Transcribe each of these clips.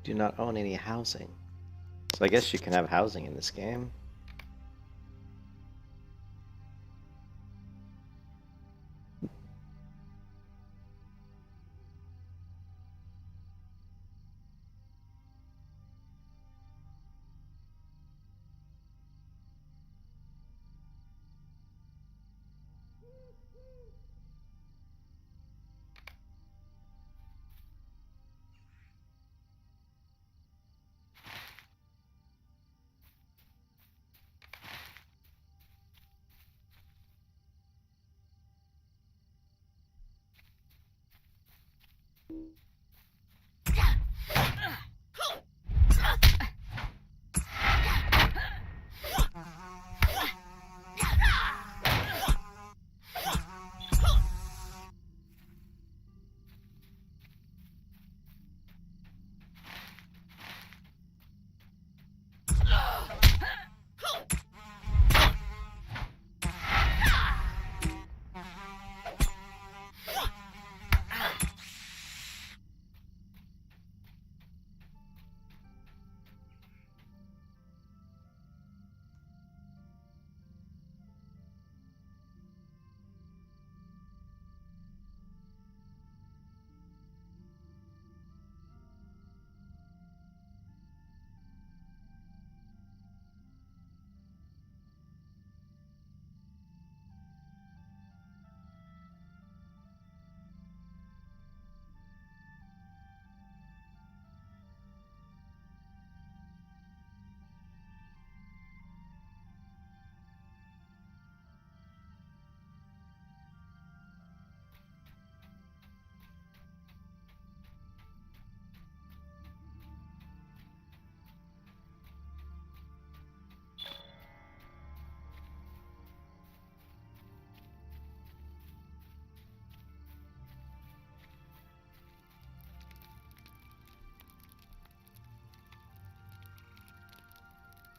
do not own any housing. So I guess you can have housing in this game.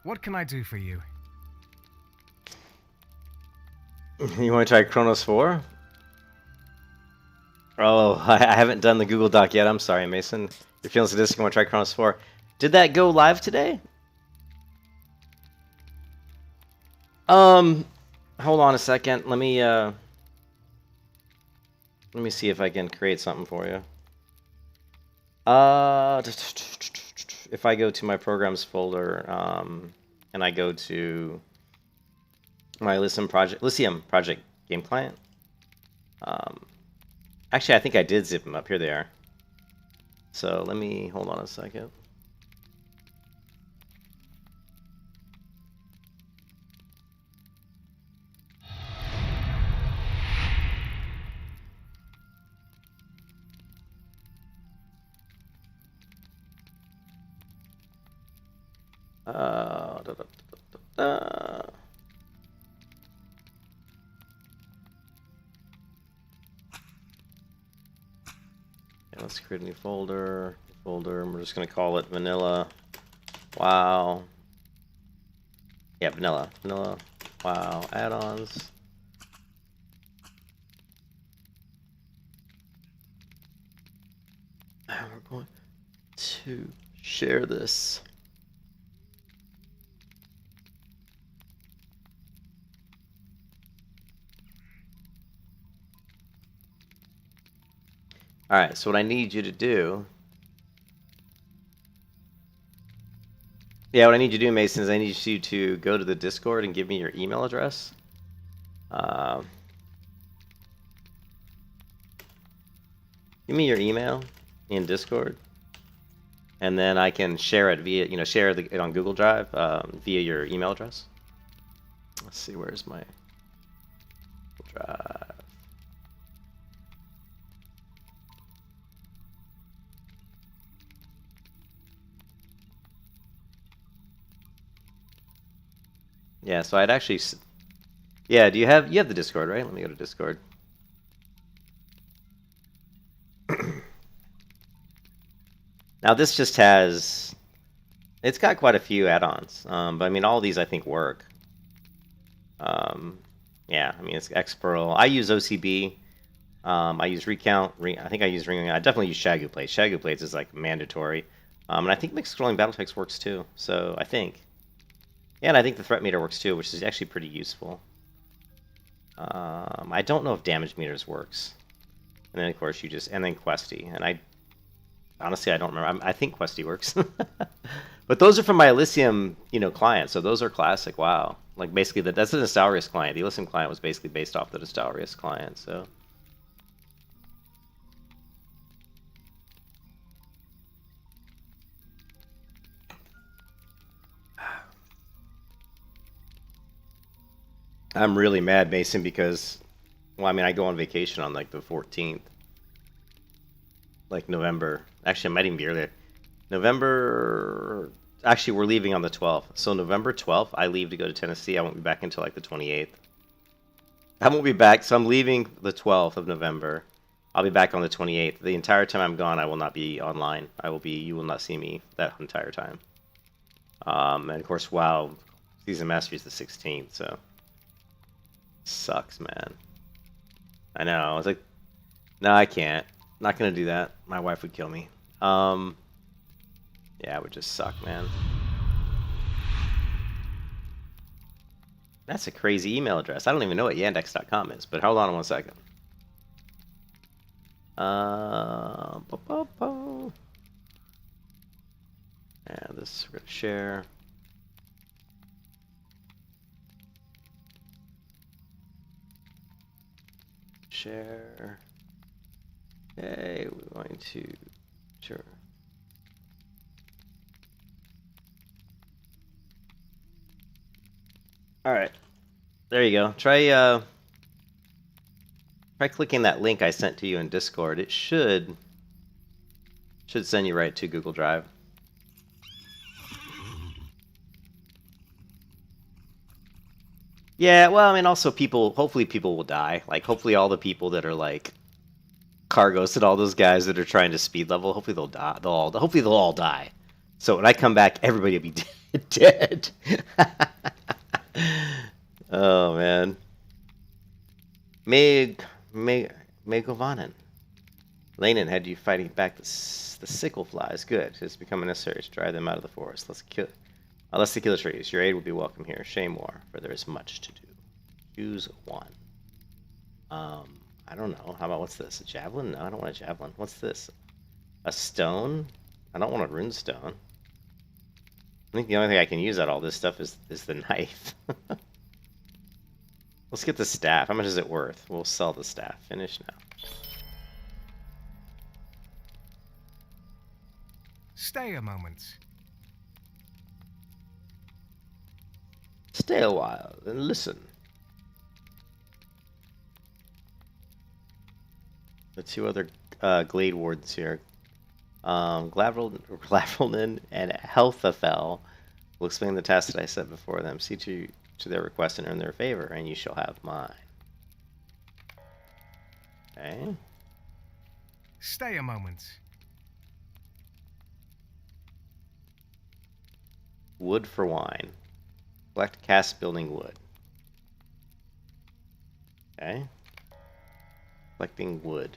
What can I do for you? You want to try Chronos 4? Oh, I haven't done the Google Doc yet. I'm sorry, Mason. You're feeling sadistic. You want to try Chronos 4? Did that go live today? Hold on a second. Let me see if I can create something for you. If I go to my programs folder, and I go to my Lycium project game client. Actually, I think I did zip them up. Here they are. So let me hold on a second. Da, da, da, da. Okay, let's create a new folder. And we're just gonna call it vanilla. Wow. Yeah, vanilla. Wow. Add-ons. And we're going to share this. Alright, so what I need you to do... Yeah, what I need you to do, Mason, is I need you to go to the Discord and give me your email address. Give me your email in Discord. And then I can share it via, share it on Google Drive via your email address. Let's see, where's my Drive? Yeah, so I'd actually... Yeah, you have the Discord, right? Let me go to Discord. Now this just has... It's got quite a few add-ons, but I mean, all these I think work. Yeah, I mean, it's Xperl. I use OCB. I use Recount. I think I use Ring. I definitely use Shagu Plates. Shagu Plates is like mandatory. And I think mixed scrolling battle text works too. So I think. Yeah, and I think the threat meter works too, which is actually pretty useful. I don't know if damage meters works. And then of course you just, and then Questy. And I honestly, I don't remember. I think Questy works. But those are from my Elysium, client. So those are classic. Wow. Like basically that's the Nostalrius client. The Elysium client was basically based off the Nostalrius client. So. I'm really mad, Mason, because, well, I mean, I go on vacation on like the 14th, like November. Actually, I might even be earlier. November. Actually, we're leaving on the 12th. So November 12th, I leave to go to Tennessee. I won't be back until like the 28th. I won't be back, so I'm leaving the 12th of November. I'll be back on the 28th. The entire time I'm gone, I will not be online. You will not see me that entire time. And of course, WoW Season Mastery is the 16th, so. Sucks, man. I know. I was like, no, I can't. Not gonna do that. My wife would kill me. Yeah, it would just suck, man. That's a crazy email address. I don't even know what yandex.com is, but hold on 1 second. Yeah, this we're gonna share. Share. Okay, we're going to sure. All right, there you go. Try clicking that link I sent to you in Discord. It should send you right to Google Drive. Yeah, well, I mean, also hopefully people will die. Like, hopefully all the people that are like Cargos and all those guys that are trying to speed level, hopefully they'll die. Hopefully they'll all die. So when I come back, everybody will be dead. Oh man. Megovanen. Lanin had you fighting back the sickle flies. Good. It's becoming necessary to drive them out of the forest. Let's kill the trees. Your aid will be welcome here. Shaymore, for there is much to do. Choose one. I don't know. How about, what's this? A javelin? No, I don't want a javelin. What's this? A stone? I don't want a rune stone. I think the only thing I can use out of all this stuff is the knife. Let's get the staff. How much is it worth? We'll sell the staff. Finish now. Stay a moment. Stay a while and listen. The two other Glade Wardens here. Glavrelin and Healthafel will explain the task that I set before them. See to their request and earn their favor, and you shall have mine. Okay. Stay a moment. Wood for wine. Collect cast building wood. Okay. Collecting wood.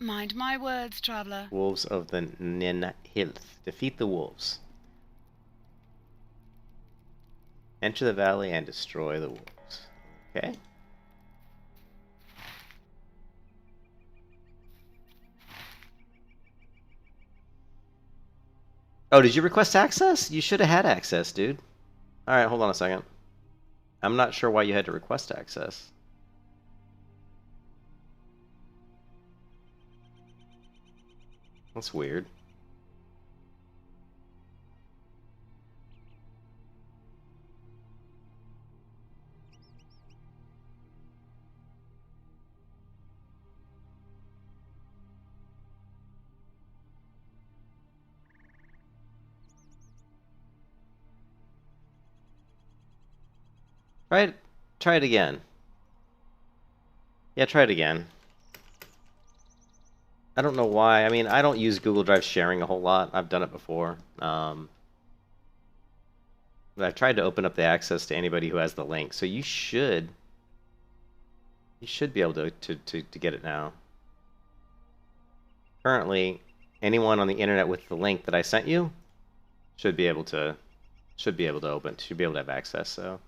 Mind my words, traveler. Wolves of the Ninhilth. Defeat the wolves. Enter the valley and destroy the wolves. Okay. Oh, did you request access? You should have had access, dude. Alright, hold on a second. I'm not sure why you had to request access. That's weird. Try it again. Yeah, try it again. I don't know why. I mean, I don't use Google Drive sharing a whole lot. I've done it before. But I've tried to open up the access to anybody who has the link. So you should be able to get it now. currently, anyone on the internet with the link that I sent you should be able to open, should be able to have access. So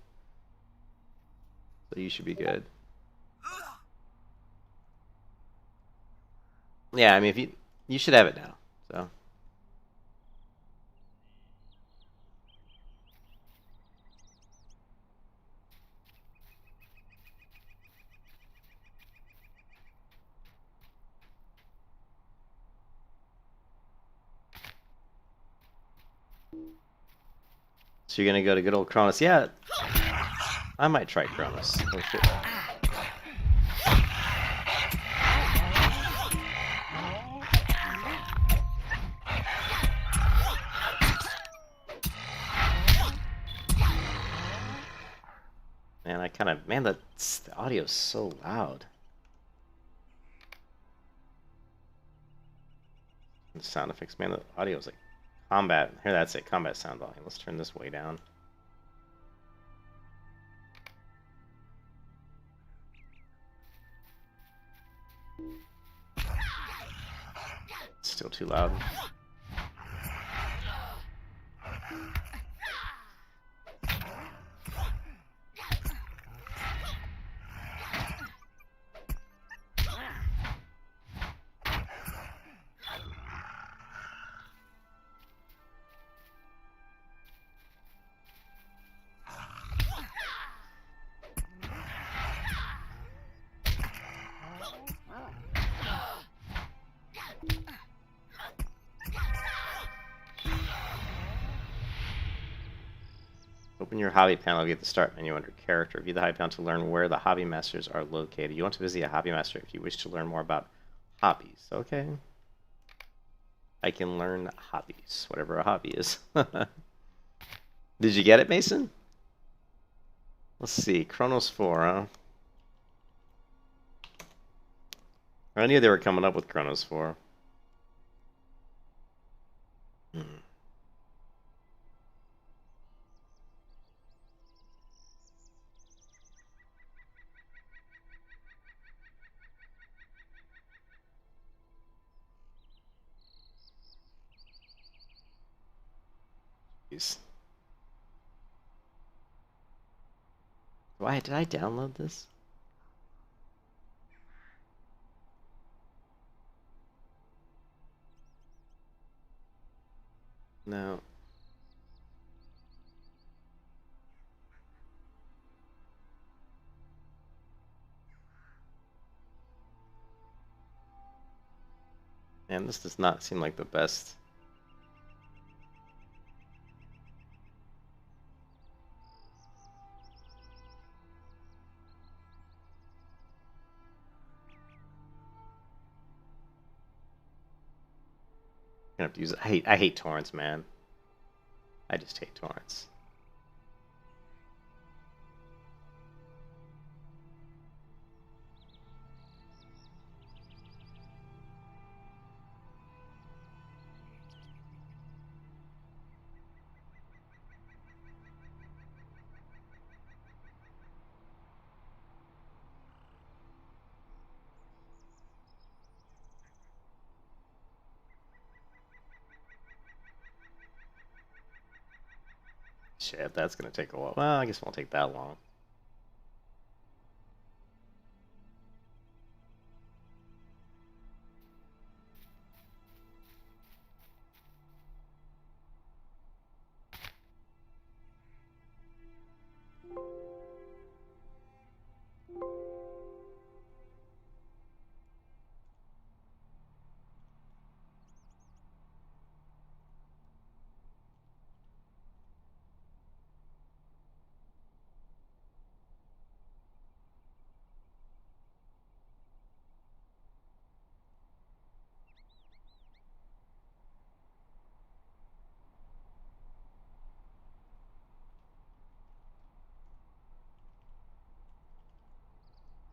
you should be good. Yeah, I mean, if you should have it now. So. So you're gonna go to good old Kronos? Yeah, I might try Kronos. Oh, shit. Man, the audio's so loud. The sound effects, man, the audio's like combat. Here, that's it. Combat sound volume. Let's turn this way down. Still too loud. Open your hobby panel, get the start menu under character. View the hobby panel to learn where the hobby masters are located. You want to visit a hobby master if you wish to learn more about hobbies. Okay. I can learn hobbies, whatever a hobby is. Did you get it, Mason? Let's see. Kronos 4, huh? I knew they were coming up with Kronos 4. Jeez. Why did I download this? No. Man, this does not seem like the best. I'm gonna have to use it. I hate torrents, man. I just hate torrents. Shit, that's gonna take a while. Well, I guess it won't take that long.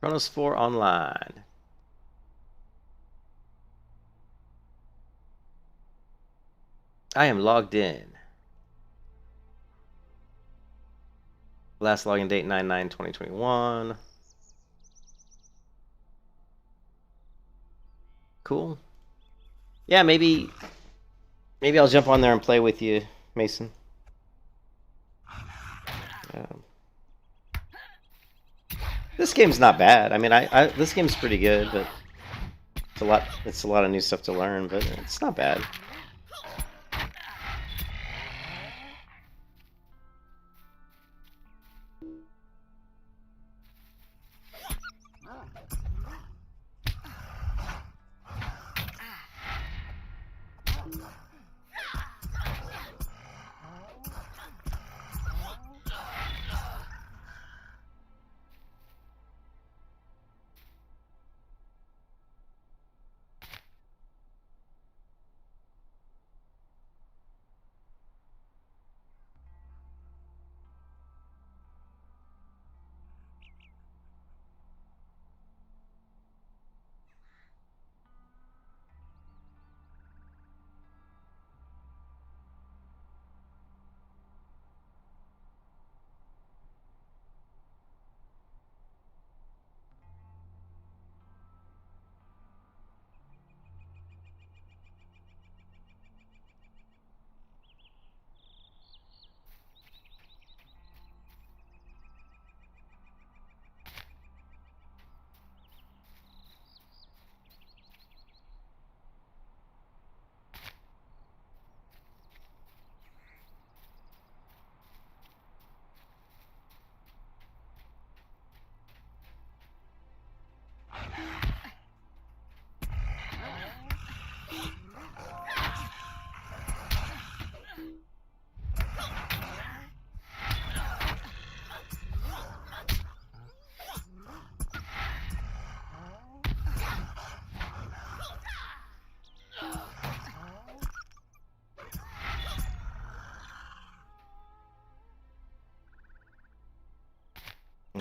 Kronos 4 online. I am logged in. Last login date 9/9/2021. Cool. Yeah, maybe I'll jump on there and play with you, Mason. This game's not bad. I mean, this game's pretty good, but it's a lot of new stuff to learn, but it's not bad.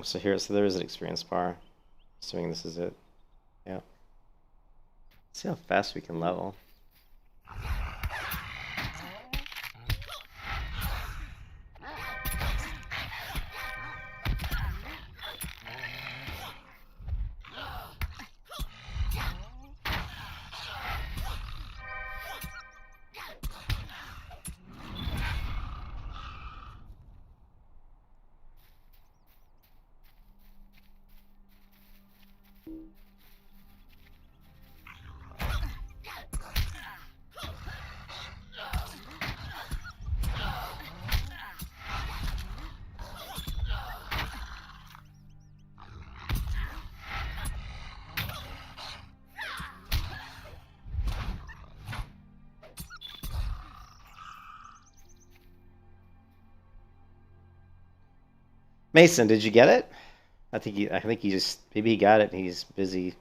So there is an experience bar. Assuming this is it. Yeah. Let's see how fast we can level. Mason, did you get it? I think he just maybe he got it and he's busy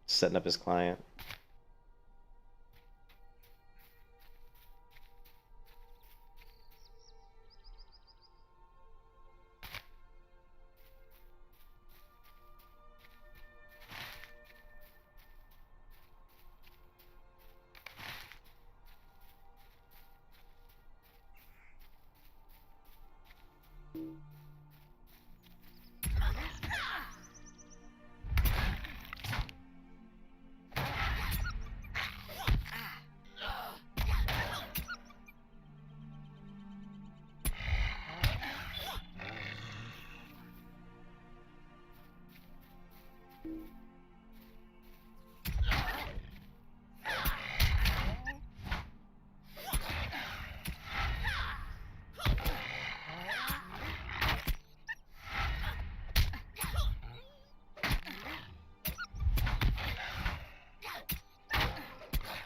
setting up his client.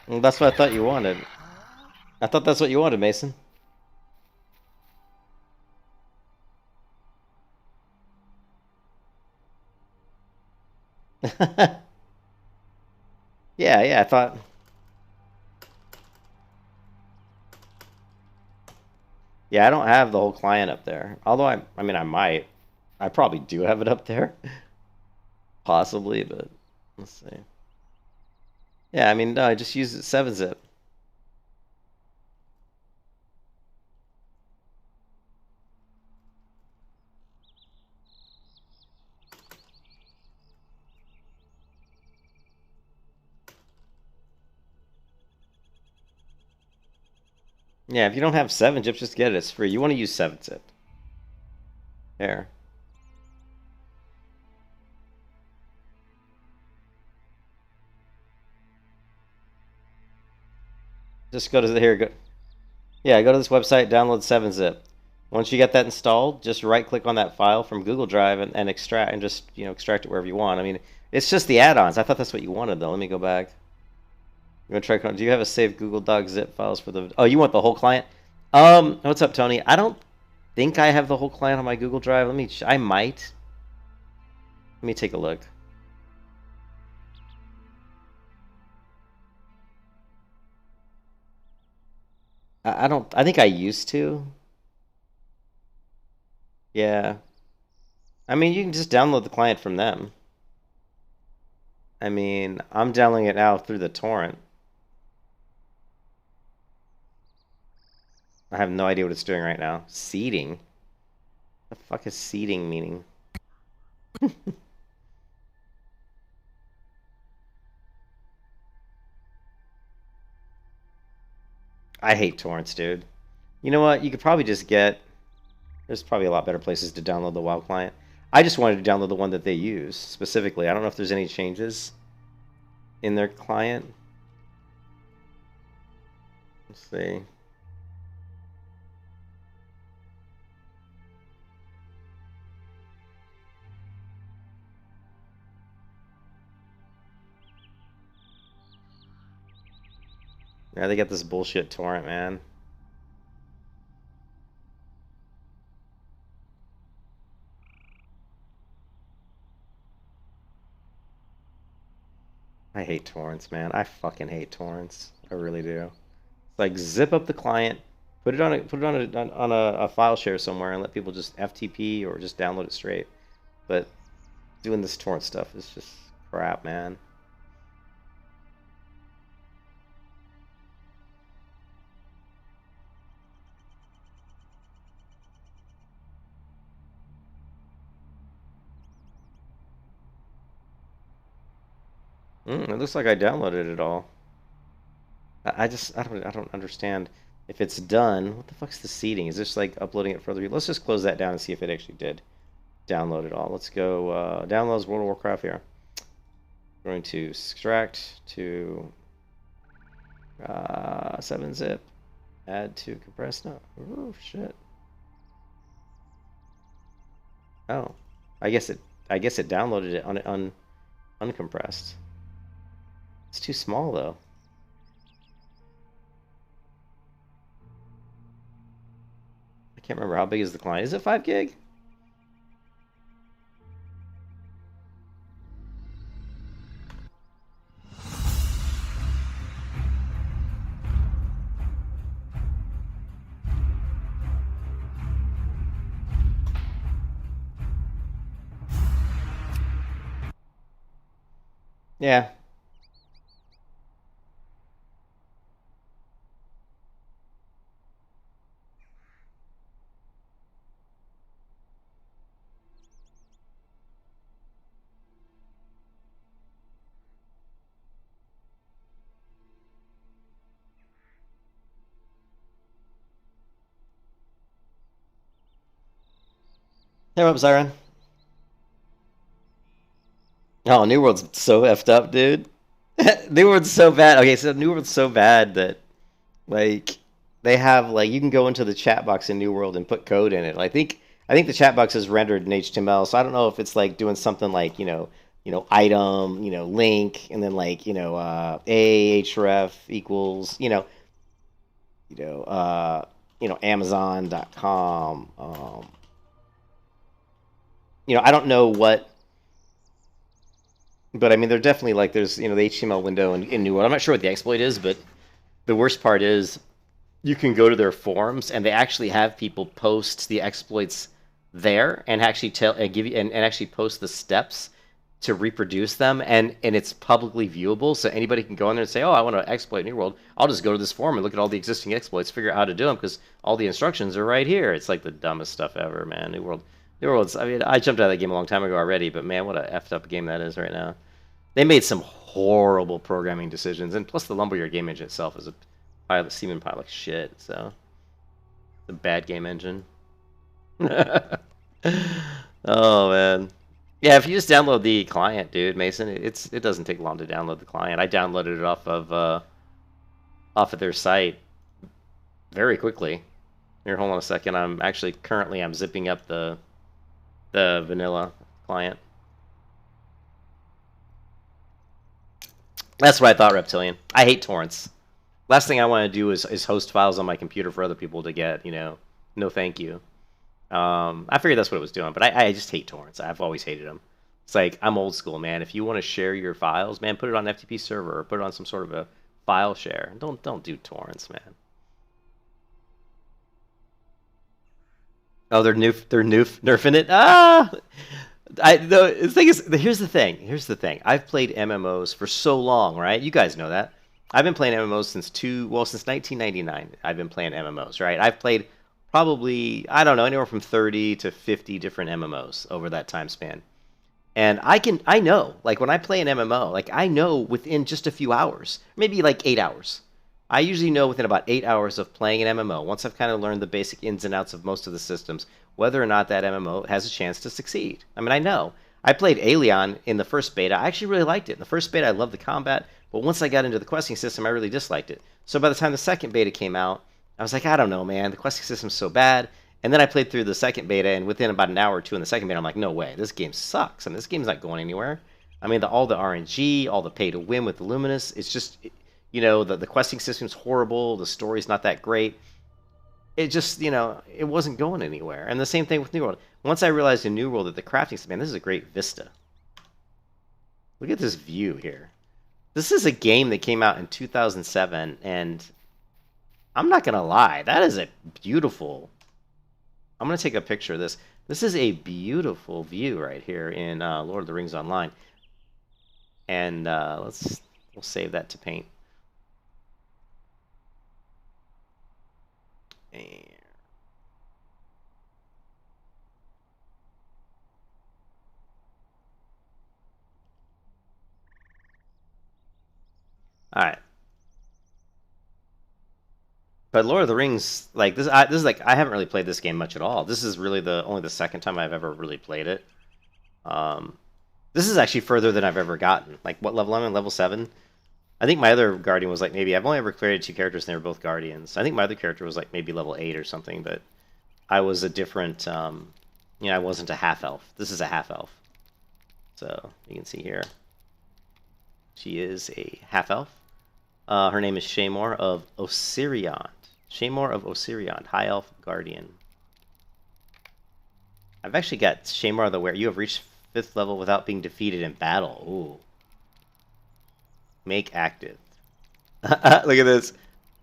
Well, that's what I thought you wanted. I thought that's what you wanted, Mason. Yeah, I thought. Yeah, I don't have the whole client up there. Although I mean, I might. I probably do have it up there. Possibly, but let's see. Yeah, I mean, no, I just use it 7-zip. Yeah, if you don't have 7-zip, just get it. It's free. You want to use 7-zip. There. Just go to the here. Go. Yeah, go to this website, download 7-zip. Once you get that installed, just right-click on that file from Google Drive and extract and just extract it wherever you want. I mean, it's just the add-ons. I thought that's what you wanted though. Let me go back. You want to try? Do you have a saved Google Doc zip files for the? Oh, you want the whole client? What's up, Tony? I don't think I have the whole client on my Google Drive. Let me. I might. Let me take a look. I don't. I think I used to. Yeah. I mean, you can just download the client from them. I mean, I'm downloading it now through the torrent. I have no idea what it's doing right now. Seeding? The fuck is seeding meaning? I hate torrents, dude. You know what? You could probably just get... There's probably a lot better places to download the WoW client. I just wanted to download the one that they use, specifically. I don't know if there's any changes in their client. Let's see. Yeah, they got this bullshit torrent, man. I hate torrents, man. I fucking hate torrents. I really do. It's like zip up the client, put it on a file share somewhere, and let people just FTP or just download it straight. But doing this torrent stuff is just crap, man. It looks like I downloaded it all. I don't understand if it's done. What the fuck's the seeding? Is this like uploading it further? Let's just close that down and see if it actually did download it all. Let's go downloads World of Warcraft here. We're going to extract to 7-zip, add to compressed. No, oh shit. Oh, I guess it downloaded it on uncompressed. It's too small though. I can't remember how big is the client. Is it 5 gig? Yeah. Hey, what's up, Siren? Oh, New World's so effed up, dude. New World's so bad. Okay, so New World's so bad that like they have like you can go into the chat box in New World and put code in it. I think the chat box is rendered in HTML, so I don't know if it's like doing something like item, link, and then like ahref equals Amazon.com. I don't know what. But I mean, they're definitely like there's the HTML window in New World. I'm not sure what the exploit is, but the worst part is you can go to their forums and they actually have people post the exploits there and actually tell and give you and actually post the steps to reproduce them and it's publicly viewable, so anybody can go in there and say, oh, I want to exploit New World. I'll just go to this forum and look at all the existing exploits, figure out how to do them because all the instructions are right here. It's like the dumbest stuff ever, man. New World's. I mean, I jumped out of that game a long time ago already, but man, what a effed up game that is right now. They made some horrible programming decisions, and plus the Lumberyard game engine itself is a Pilot Seaman Pilot like shit, so the bad game engine. Oh man. Yeah, if you just download the client, dude, Mason, it doesn't take long to download the client. I downloaded it off of their site very quickly. Here, hold on a second. I'm zipping up the vanilla client. That's what I thought, Reptilian. I hate torrents. Last thing I want to do is host files on my computer for other people to get, no thank you. I figured that's what it was doing, but I just hate torrents. I've always hated them. It's like, I'm old school, man. If you want to share your files, man, put it on FTP server or put it on some sort of a file share. Don't do torrents, man. Oh, they're nerfing it. The thing is, here's the thing. I've played MMOs for so long, right? You guys know that. I've been playing MMOs since 1999. I've been playing MMOs, right? I've played probably, I don't know, anywhere from 30 to 50 different MMOs over that time span. And I know, like when I play an MMO, like I know within just a few hours, maybe like 8 hours. I usually know within about 8 hours of playing an MMO, once I've kind of learned the basic ins and outs of most of the systems, whether or not that MMO has a chance to succeed. I mean, I know. I played Alien in the first beta. I actually really liked it. In the first beta, I loved the combat, but once I got into the questing system, I really disliked it. So by the time the second beta came out, I was like, I don't know, man. The questing system's so bad. And then I played through the second beta, and within about an hour or two in the second beta, I'm like, no way. This game sucks, and this game's not going anywhere. I mean, all the RNG, all the pay-to-win with the Luminous, it's just... the questing system's horrible, the story's not that great. It just, it wasn't going anywhere. And the same thing with New World. Once I realized in New World that the crafting, man, this is a great vista. Look at this view here. This is a game that came out in 2007, and I'm not going to lie, that is a beautiful... I'm going to take a picture of this. This is a beautiful view right here in Lord of the Rings Online. And we'll save that to paint. Alright. But Lord of the Rings, like this is like I haven't really played this game much at all. This is really only the second time I've ever really played it. This is actually further than I've ever gotten. Like what level I'm in? Level 7? I think my other Guardian was like maybe I've only ever created 2 characters and they were both Guardians. I think my other character was like maybe level 8 or something, but I was a different I wasn't a half elf. This is a half elf. So you can see here. She is a half elf. Her name is Shaemor of Osirion. Shaemor of Osirion, High Elf Guardian. I've actually got Shaemor the Were. You have reached 5th level without being defeated in battle. Ooh. Make active. Look at this.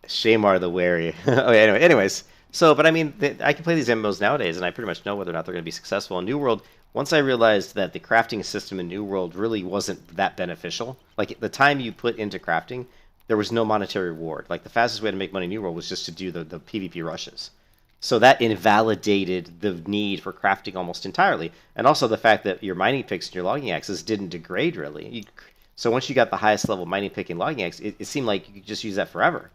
Shaemor the Wary. Okay, anyways. So, but I mean, I can play these MMOs nowadays, and I pretty much know whether or not they're going to be successful. In New World, once I realized that the crafting system in New World really wasn't that beneficial, like the time you put into crafting, there was no monetary reward. Like the fastest way to make money in New World was just to do the PvP rushes. So that invalidated the need for crafting almost entirely. And also the fact that your mining picks and your logging axes didn't degrade really. So once you got the highest level mining pick and logging axe, it seemed like you could just use that forever.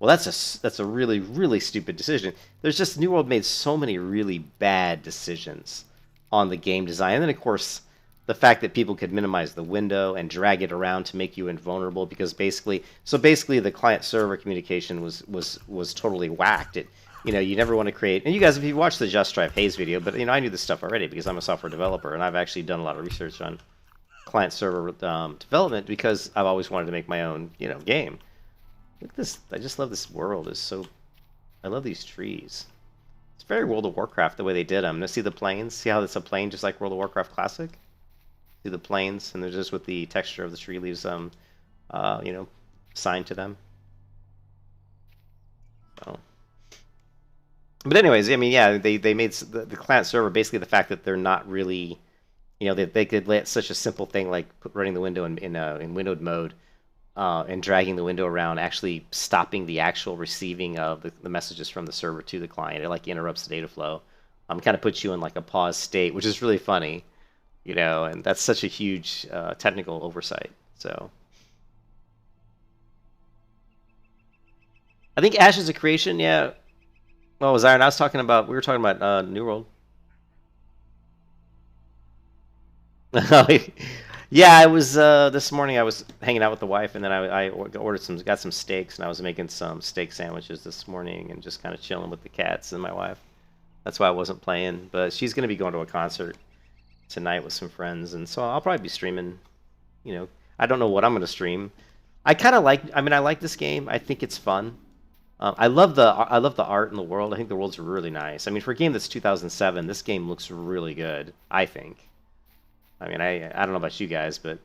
Well, that's a really, really stupid decision. There's just New World made so many really bad decisions on the game design. And then, of course, the fact that people could minimize the window and drag it around to make you invulnerable because basically the client-server communication was totally whacked. You never want to create... And you guys, if you watched the Just Drive Haze video, but, I knew this stuff already because I'm a software developer, and I've actually done a lot of research on client-server development because I've always wanted to make my own, game. Look at this. I just love this world. I love these trees. It's very World of Warcraft the way they did them. Now see the plains? See how it's a plain just like World of Warcraft Classic? See the plains, and they're just with the texture of the tree leaves signed to them. So. But anyways, I mean, yeah, they made the client server basically the fact that they're not really, they could let such a simple thing like running the window in windowed mode. And dragging the window around, actually stopping the actual receiving of the messages from the server to the client. It like interrupts the data flow. Kind of puts you in like a pause state, which is really funny, and that's such a huge technical oversight. So, I think Ashes of Creation, yeah. Well, was Iron? We were talking about New World. Yeah, I was this morning. I was hanging out with the wife, and then I got some steaks, and I was making some steak sandwiches this morning, and just kind of chilling with the cats and my wife. That's why I wasn't playing. But she's gonna be going to a concert tonight with some friends, and so I'll probably be streaming. I don't know what I'm gonna stream. I kind of like. I mean, I like this game. I think it's fun. I love the art in the world. I think the world's really nice. I mean, for a game that's 2007, this game looks really good. I think. I mean, I don't know about you guys, but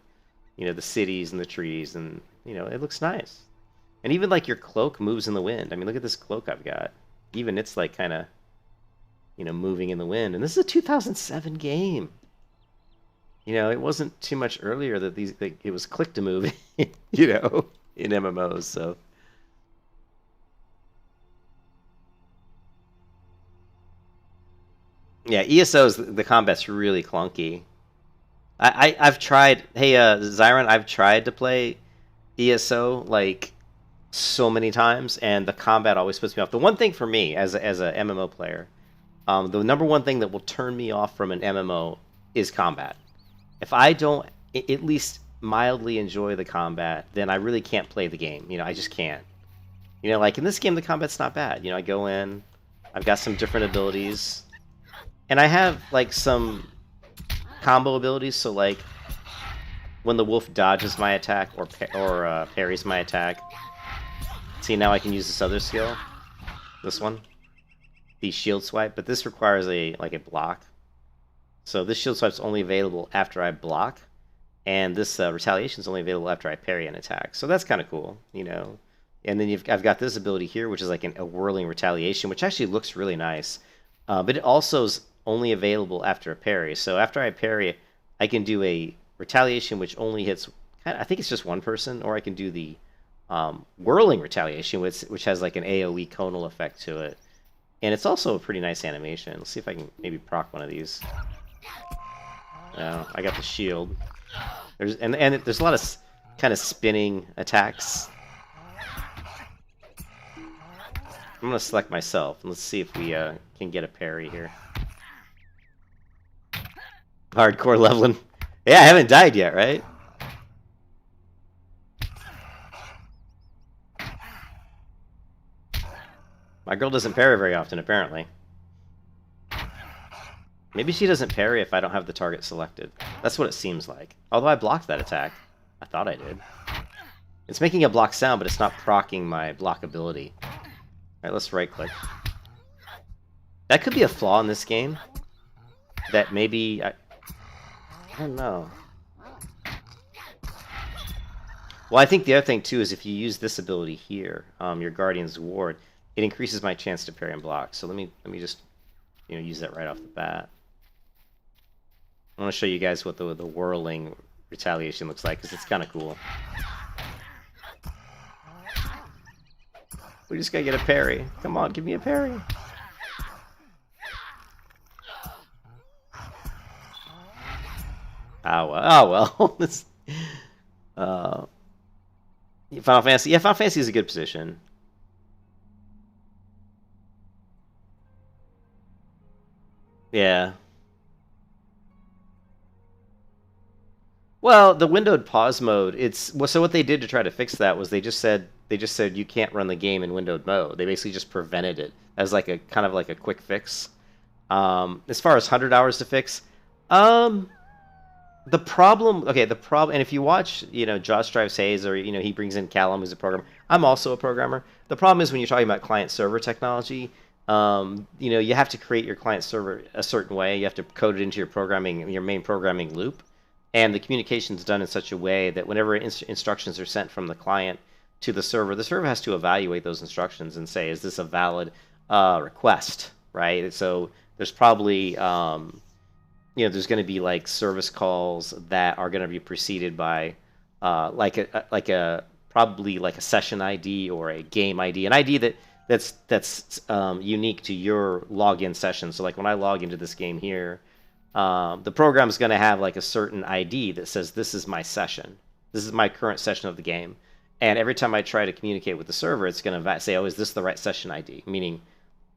the cities and the trees and it looks nice. And even like your cloak moves in the wind. I mean, look at this cloak I've got. Even it's like kind of moving in the wind. And this is a 2007 game. It wasn't too much earlier that it was click to move, in MMOs. So yeah, ESO's the combat's really clunky. I've tried. Hey, Zyron, I've tried to play ESO like so many times, and the combat always puts me off. The one thing for me as a MMO player, the number one thing that will turn me off from an MMO is combat. If I don't at least mildly enjoy the combat, then I really can't play the game. I just can't. Like in this game, the combat's not bad. I go in, I've got some different abilities, and I have like some combo abilities. So like when the wolf dodges my attack or parries my attack, see, now I can use this other skill, this one, the shield swipe. But this requires a block. So this shield swipe's only available after I block, and this retaliation is only available after I parry an attack. So that's kind of cool, And then I've got this ability here, which is like a whirling retaliation, which actually looks really nice. But it also is only available after a parry. So after I parry, I can do a retaliation which only hits, I think it's just one person, or I can do the whirling retaliation, which has like an AoE conal effect to it. And it's also a pretty nice animation. Let's see if I can maybe proc one of these. I got the shield. There's a lot of kind of spinning attacks. I'm gonna select myself, and let's see if we can get a parry here. Hardcore leveling. Yeah, I haven't died yet, right? My girl doesn't parry very often, apparently. Maybe she doesn't parry if I don't have the target selected. That's what it seems like. Although I blocked that attack. I thought I did. It's making a block sound, but it's not proccing my block ability. Alright, let's right-click. That could be a flaw in this game. That maybe... I don't know. Well, I think the other thing, too, is if you use this ability here, your Guardian's Ward, it increases my chance to parry and block. So let me just use that right off the bat. I want to show you guys what the whirling retaliation looks like, because it's kind of cool. We just gotta get a parry. Come on, give me a parry. Oh well. This, Final Fantasy. Yeah, Final Fantasy is a good position. Yeah. Well, the windowed pause mode, so what they did to try to fix that was they just said you can't run the game in windowed mode. They basically just prevented it as like a kind of like a quick fix. As far as 100 hours to fix, the problem, and if you watch, Josh Drives Hayes, or he brings in Callum, who's a programmer. I'm also a programmer. The problem is when you're talking about client server technology, you have to create your client server a certain way. You have to code it into your main programming loop. And the communication is done in such a way that whenever instructions are sent from the client to the server has to evaluate those instructions and say, is this a valid request, right? So there's probably, there's going to be like service calls that are going to be preceded by probably like a session ID or a game ID, an ID that's unique to your login session. So like when I log into this game here, the program is going to have like a certain ID that says this is my session. This is my current session of the game. And every time I try to communicate with the server, it's going to say, oh, is this the right session ID? Meaning,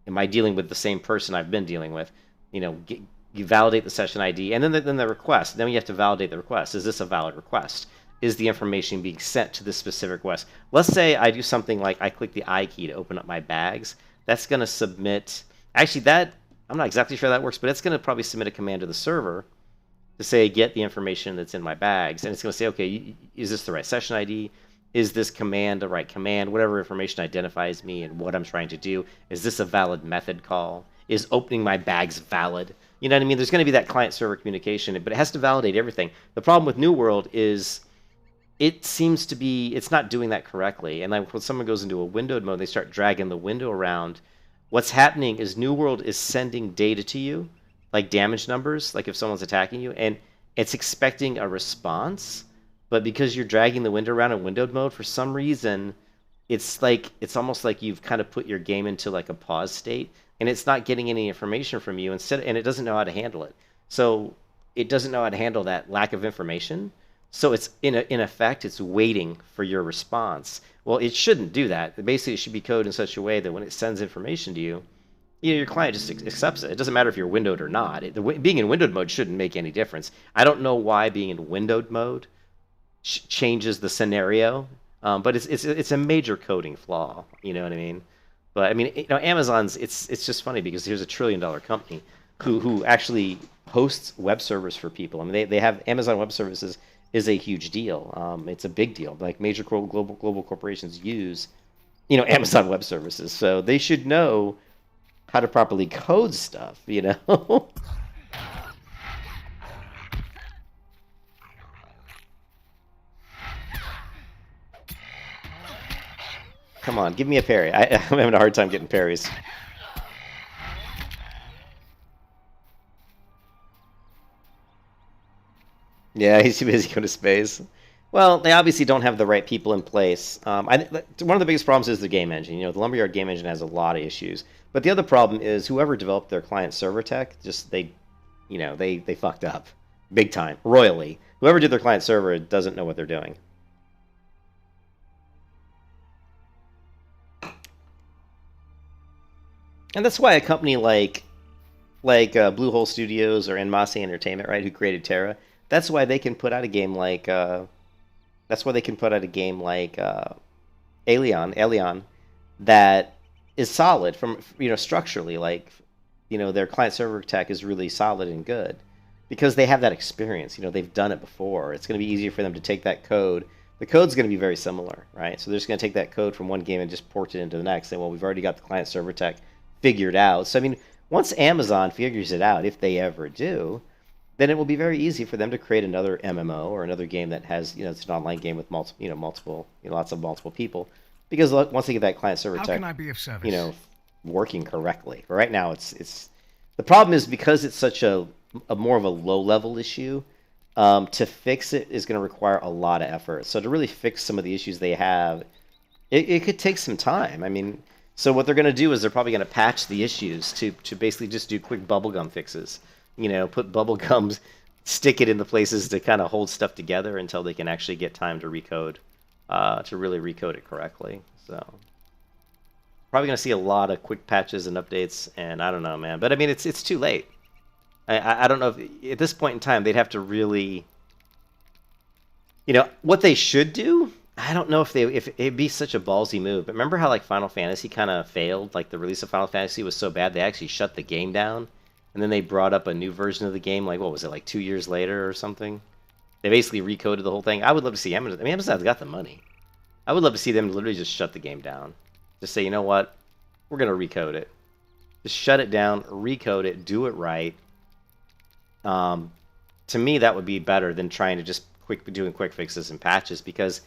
am I dealing with the same person I've been dealing with? You validate the session ID, and then the request. Then you have to validate the request. Is this a valid request? Is the information being sent to this specific request? Let's say I do something like I click the I key to open up my bags. That's going to submit... Actually, I'm not exactly sure how that works, but it's going to probably submit a command to the server to say, get the information that's in my bags. And it's going to say, okay, is this the right session ID? Is this command the right command? Whatever information identifies me and what I'm trying to do. Is this a valid method call? Is opening my bags valid? You know what I mean? There's going to be that client-server communication, but it has to validate everything. The problem with New World is it seems to be, it's not doing that correctly. And like when someone goes into a windowed mode, they start dragging the window around. What's happening is New World is sending data to you, like damage numbers, like if someone's attacking you, and it's expecting a response. But because you're dragging the window around in windowed mode, for some reason, it's almost like you've kind of put your game into like a pause state, and it's not getting any information from you and it doesn't know how to handle it. So it doesn't know how to handle that lack of information. So it's in effect, it's waiting for your response. Well, it shouldn't do that. Basically, it should be coded in such a way that when it sends information to you, your client just accepts it. It doesn't matter if you're windowed or not. Being in windowed mode shouldn't make any difference. I don't know why being in windowed mode changes the scenario, but it's a major coding flaw. You know what I mean? But I mean, Amazon's it's just funny because here's $1 trillion company who actually hosts web servers for people. I mean, they have Amazon Web Services is a huge deal. It's a big deal. Like major global corporations use, Amazon Web Services, so they should know how to properly code stuff. Come on, give me a parry. I'm having a hard time getting parries. Yeah, he's too busy going to space. Well, they obviously don't have the right people in place. One of the biggest problems is the game engine. The Lumberyard game engine has a lot of issues. But the other problem is whoever developed their client server tech, they fucked up big time, royally. Whoever did their client server doesn't know what they're doing. And that's why a company like Bluehole Studios or Enmasi Entertainment, right, who created Terra, that's why they can put out a game like Alien that is solid from structurally, their client server tech is really solid and good because they have that experience. They've done it before. It's going to be easier for them to take that code. The code's going to be very similar, right? So they're just going to take that code from one game and just port it into the next. And well, we've already got the client server tech figured out. So I mean, once Amazon figures it out, if they ever do, then it will be very easy for them to create another MMO or another game that has, it's an online game with lots of multiple people. Because once they get that client server How tech, can I be of service? working correctly. But right now, it's the problem is because it's such a more of a low level issue. To fix it is going to require a lot of effort. So to really fix some of the issues they have, it could take some time. I mean. So what they're going to do is they're probably going to patch the issues to basically just do quick bubblegum fixes. Put bubblegums, stick it in the places to kind of hold stuff together until they can actually get time to recode, to really recode it correctly. So probably going to see a lot of quick patches and updates, and I don't know, man. But I mean, it's too late. I don't know if at this point in time they'd have to really, what they should do. I don't know if it'd be such a ballsy move, but remember how Final Fantasy kind of failed? Like the release of Final Fantasy was so bad they actually shut the game down, and then they brought up a new version of the game. What was it, 2 years later or something? They basically recoded the whole thing. I would love to see Amazon. I mean, Amazon's got the money. I would love to see them literally just shut the game down. Just say, you know what, we're gonna recode it. Just shut it down, recode it, do it right. To me, that would be better than trying to just doing quick fixes and patches because.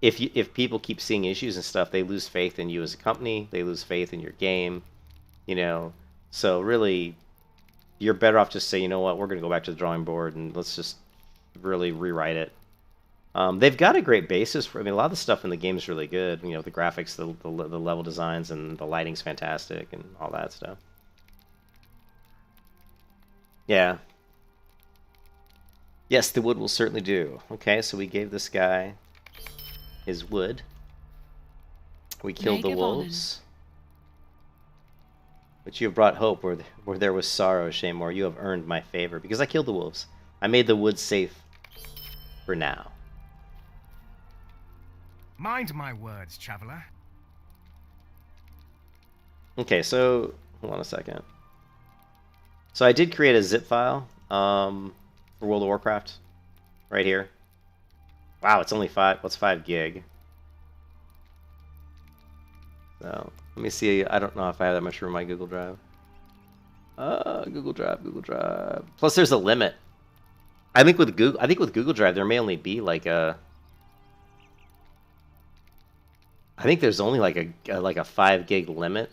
If people keep seeing issues and stuff, they lose faith in you as a company. They lose faith in your game, So really, you're better off just say, you know what, we're going to go back to the drawing board and let's just really rewrite it. They've got a great basis for. I mean, a lot of the stuff in the game is really good. The graphics, the level designs, and the lighting's fantastic, and all that stuff. Yeah. Yes, the wood will certainly do. Okay, so we gave this guy his wood. We killed the gewonnen. wolves. But you have brought hope where there was sorrow, Shaymore. You have earned my favor because I killed the wolves. I made the woods safe for now. Mind my words, traveler. Okay, so hold on a second. So I did create a zip file for World of Warcraft right here. Wow, it's only 5 gig. So let me see. I don't know if I have that much room in my Google Drive. Google Drive. Plus, there's a limit. I think with Google Drive there may only be like a. I think there's only like a 5 gig limit.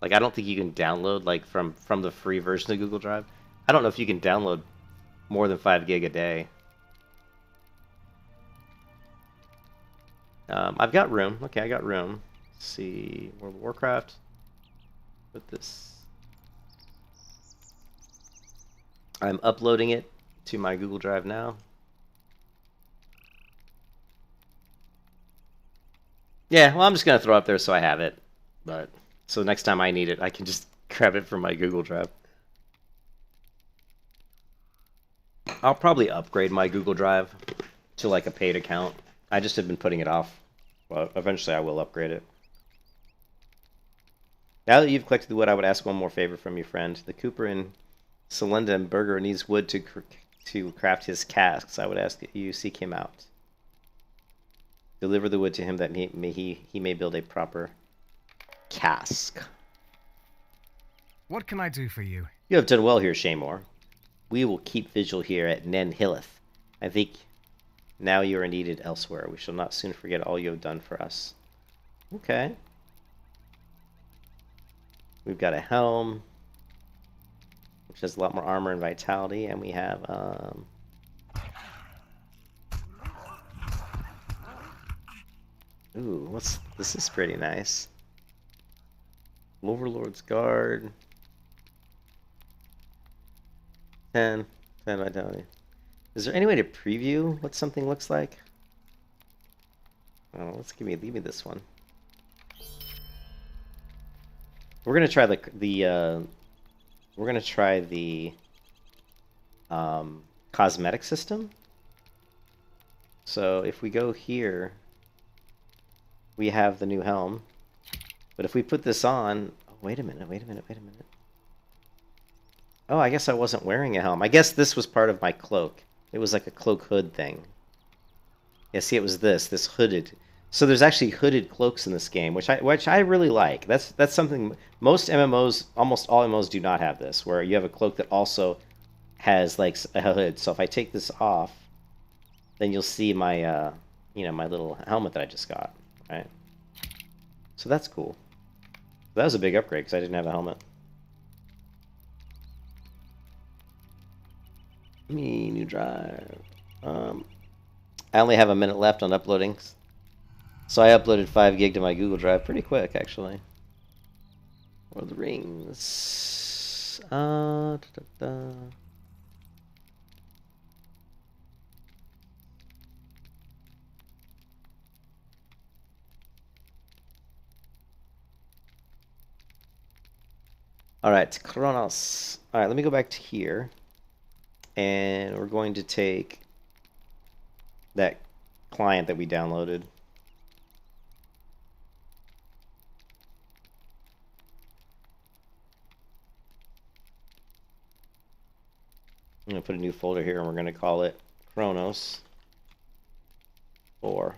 Like I don't think you can download like from the free version of Google Drive. I don't know if you can download more than 5 gig a day. I've got room. Okay, I got room. Let's see, World of Warcraft. Put this. I'm uploading it to my Google Drive now. Yeah, well, I'm just gonna throw it up there so I have it. But so next time I need it, I can just grab it from my Google Drive. I'll probably upgrade my Google Drive to like a paid account. I just have been putting it off. Well, eventually I will upgrade it. Now that you've collected the wood, I would ask one more favor from you, friend. The Cooper in Celinda and Burger needs wood to craft his casks. I would ask that you seek him out. Deliver the wood to him that he may build a proper cask. What can I do for you? You have done well here, Shaymore. We will keep vigil here at Nen Hilleth. I think now you are needed elsewhere. We shall not soon forget all you have done for us. Okay. We've got a helm, which has a lot more armor and vitality, and we have ooh, this is pretty nice. Overlord's Guard. 10 vitality. Is there any way to preview what something looks like? Oh, leave me this one. We're gonna try the cosmetic system. So if we go here, we have the new helm. But if we put this on, oh, wait a minute. Oh, I guess I wasn't wearing a helm. I guess this was part of my cloak. It was like a cloak hood thing. Yeah, see, it was this hooded. So there's actually hooded cloaks in this game, which I really like. That's something most MMOs, almost all MMOs, do not have this, where you have a cloak that also has like a hood. So if I take this off, then you'll see my my little helmet that I just got, right? So that's cool. That was a big upgrade because I didn't have a helmet. New drive. I only have a minute left on uploading, so I uploaded 5 gig to my Google Drive pretty quick, actually. Lord of the Rings. All right, Kronos. All right, let me go back to here. And we're going to take that client that we downloaded. I'm going to put a new folder here and we're going to call it Kronos 4.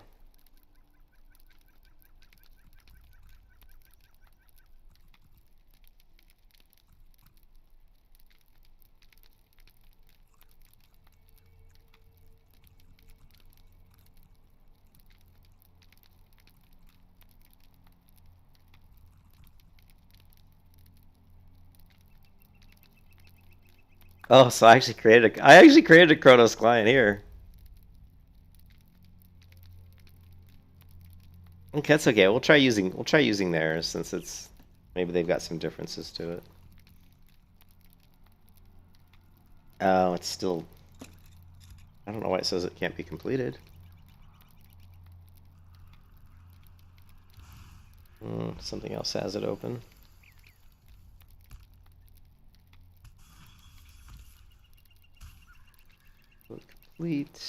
Oh, so I actually created a Kronos client here. Okay, that's okay. We'll try using theirs since it's maybe they've got some differences to it. Oh, it's still, I don't know why it says it can't be completed. Something else has it open. Look complete.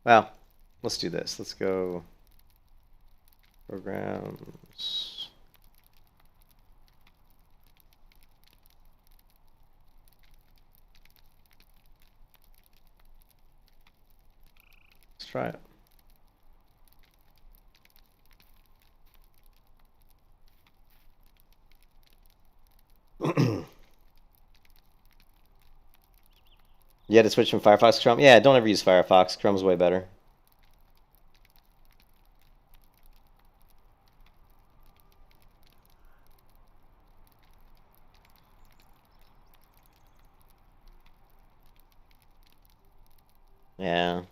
Well, let's do this. Let's go programs. Let's try it. You had to switch from Firefox to Chrome? Yeah, don't ever use Firefox. Chrome's way better. Yeah.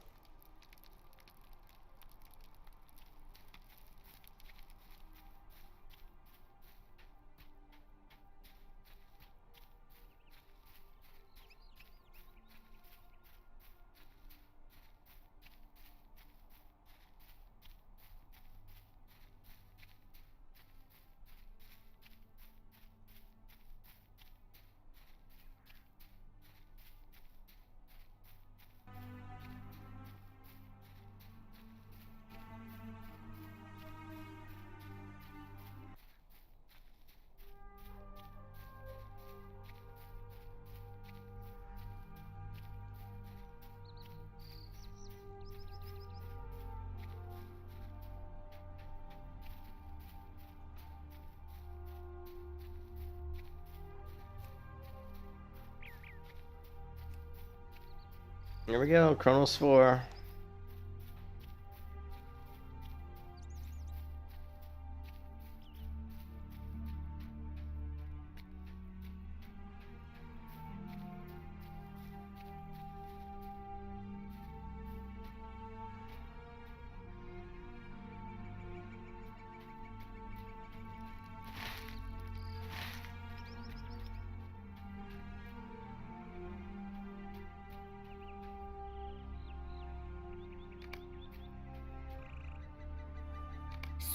Here we go, Chronos 4.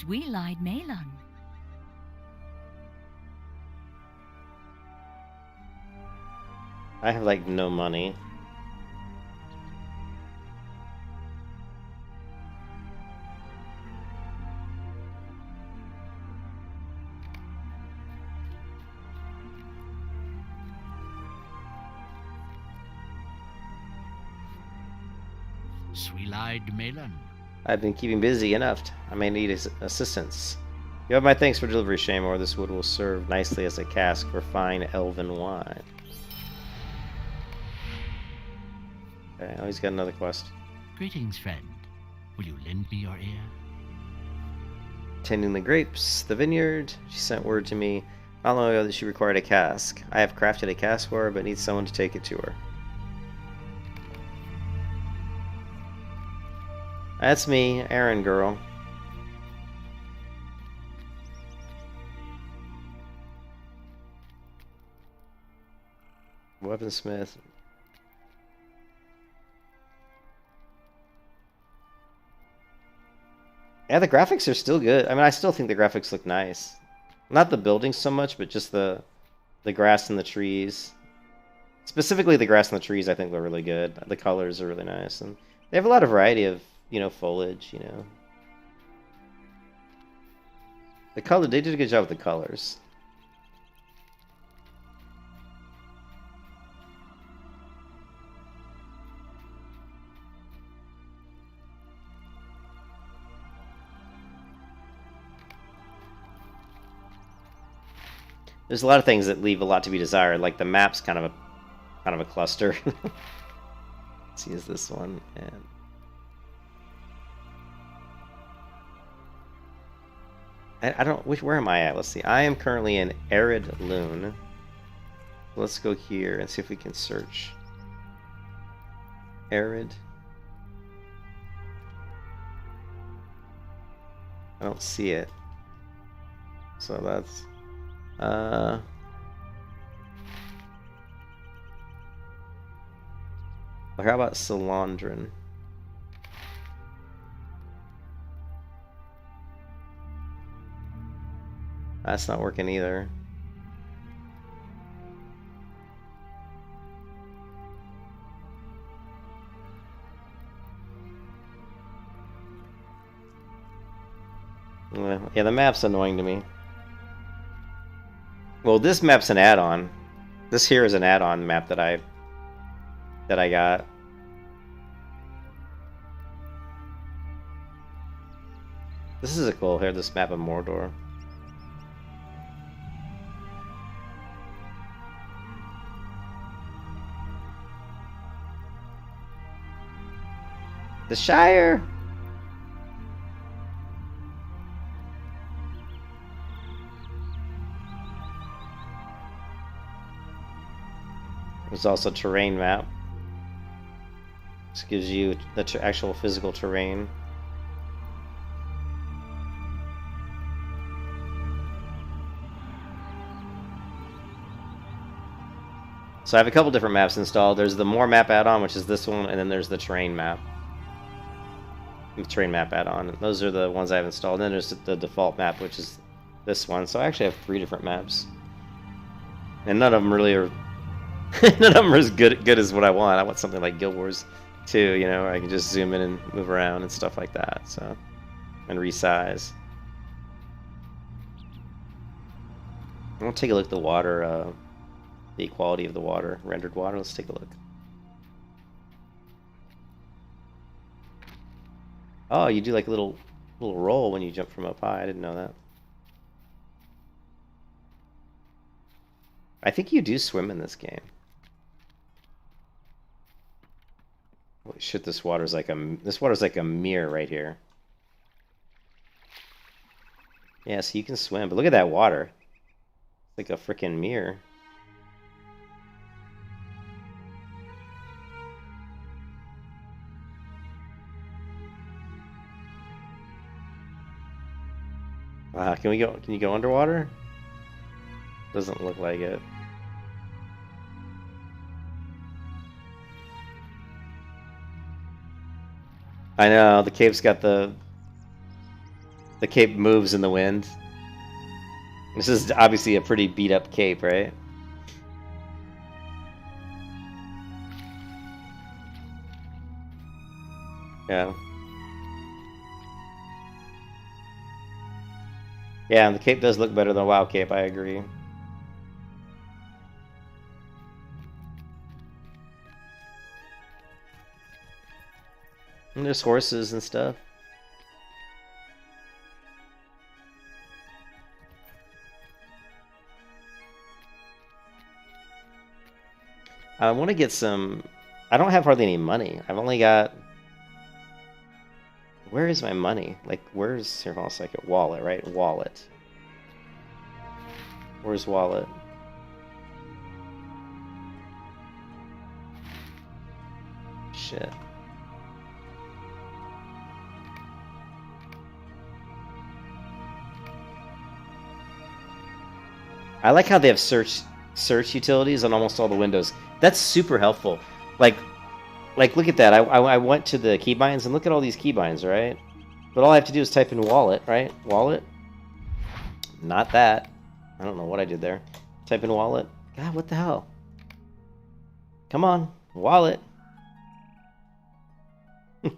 Sweet-eyed Melon. I have like no money. Sweet-eyed Melon. I've been keeping busy enough. I may need assistance. You have my thanks for delivery, Shamor. This wood will serve nicely as a cask for fine elven wine. Okay, oh, he's got another quest. Greetings, friend. Will you lend me your ear? Tending the grapes, the vineyard. She sent word to me not long ago that she required a cask. I have crafted a cask for her, but need someone to take it to her. That's me, Aaron girl. Weaponsmith. Yeah, the graphics are still good. I mean, I still think the graphics look nice. Not the buildings so much, but just the grass and the trees. Specifically, the grass and the trees I think look really good. The colors are really nice, and they have a lot of variety of, you know, foliage, you know. The color, they did a good job with the colors. There's a lot of things that leave a lot to be desired, like the map's kind of a cluster. Let's see, is this one? And I don't. Where am I at? Let's see. I am currently in Arid Loon. Let's go here and see if we can search. Arid. I don't see it. So that's. Or how about Salandran? That's not working either. Yeah, the map's annoying to me. Well, this map's an add-on. This here is an add-on map that I got. This is a cool here, this map of Mordor. The Shire! There's also a terrain map. This gives you the actual physical terrain. So I have a couple different maps installed. There's the More Map add-on, which is this one, and then there's the terrain map. The terrain map add-on. Those are the ones I've installed. And then there's the default map, which is this one. So I actually have 3 different maps. And none of them really are... none of them are as good as what I want. I want something like Guild Wars 2, you know, where I can just zoom in and move around and stuff like that. So, and resize. I'm gonna take a look at the water, the equality of the water, rendered water. Let's take a look. Oh, you do like a little roll when you jump from up high. I didn't know that. I think you do swim in this game. Holy shit, this water's like a mirror right here. Yeah, so you can swim, but look at that water. It's like a freaking mirror. Wow, can you go underwater? Doesn't look like it. I know, the cape's got the cape moves in the wind. This is obviously a pretty beat up cape, right? Yeah. Yeah, and the cape does look better than a WoW cape, I agree. And there's horses and stuff. I want to get some... I don't have hardly any money. I've only got... Where is my money? Like, where's... Here, hold on a second. Wallet, right? Wallet. Where's wallet? Shit. I like how they have search utilities on almost all the windows. That's super helpful. Like look at that. I went to the keybinds and look at all these keybinds, right? But all I have to do is type in wallet, right? Wallet. Not that. I don't know what I did there. Type in wallet. God, what the hell? Come on, wallet.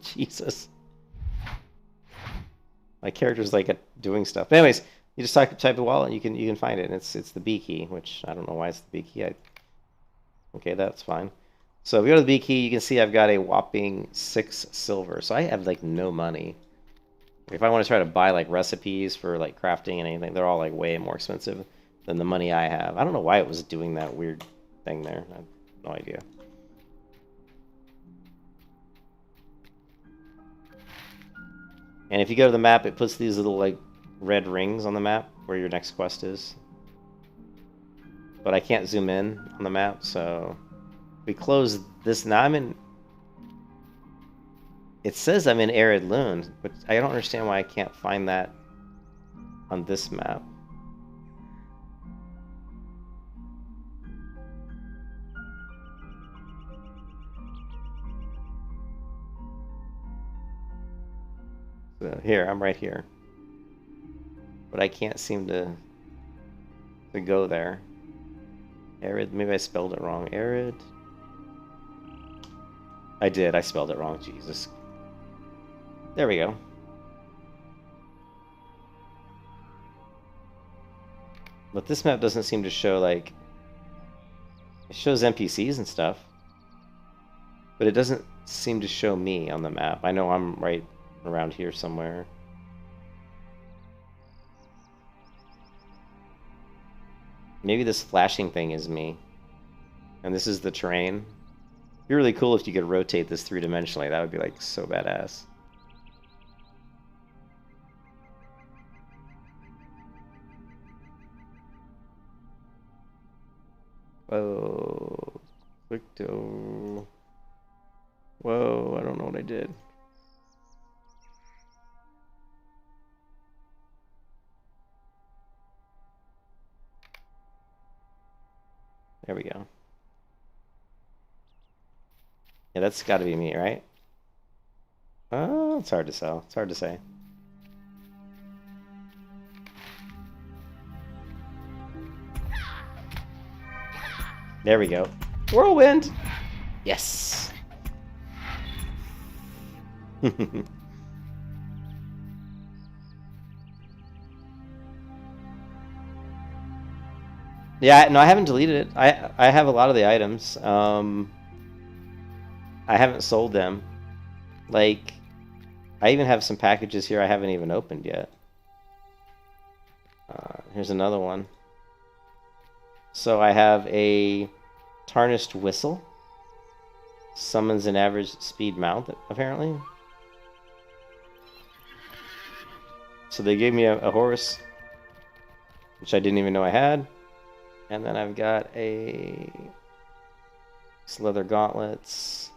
Jesus. My character's like doing stuff. But anyways, you just type in wallet and you can find it. And it's the B key, which I don't know why it's the B key. Okay, that's fine. So if we go to the B key, you can see I've got a whopping 6 silver. So I have like no money. If I want to try to buy like recipes for like crafting and anything, they're all like way more expensive than the money I have. I don't know why it was doing that weird thing there. I have no idea. And if you go to the map, it puts these little like red rings on the map where your next quest is. But I can't zoom in on the map, so we close this. Now I'm in... It says I'm in Arid Loon, but I don't understand why I can't find that on this map. Here, I'm right here. But I can't seem to go there. Arid, maybe I spelled it wrong. Arid. I did, I spelled it wrong, Jesus. There we go. But this map doesn't seem to show, like... It shows NPCs and stuff. But it doesn't seem to show me on the map. I know I'm right around here somewhere. Maybe this flashing thing is me. And this is the terrain. It'd be really cool if you could rotate this three-dimensionally. That would be, like, so badass. Whoa. Clicked over. Whoa, I don't know what I did. There we go. Yeah, that's got to be me, right? Oh, it's hard to tell. It's hard to say. There we go. Whirlwind! Yes! Yeah, no, I haven't deleted it. I have a lot of the items. I haven't sold them. Like, I even have some packages here I haven't even opened yet. Here's another one. So I have a tarnished whistle. Summons an average speed mount, apparently. So they gave me a horse, which I didn't even know I had. And then I've got these leather gauntlets.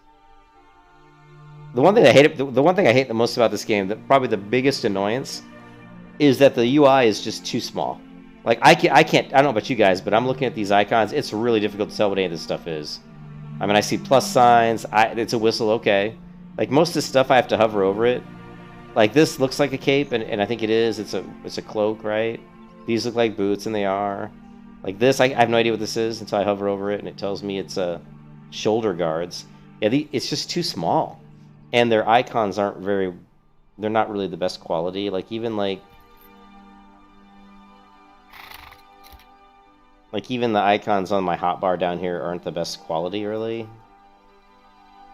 The one thing I hate, the one thing I hate the most about this game, probably the biggest annoyance, is that the UI is just too small. Like I don't know about you guys, but I'm looking at these icons. It's really difficult to tell what any of this stuff is. I mean, I see plus signs. It's a whistle, okay. Like most of this stuff, I have to hover over it. Like this looks like a cape, and I think it is. It's a cloak, right? These look like boots, and they are. Like this, I have no idea what this is until I hover over it, and it tells me it's shoulder guards. Yeah, it's just too small, and their icons aren't very. They're not really the best quality. Like even even the icons on my hotbar down here aren't the best quality, really.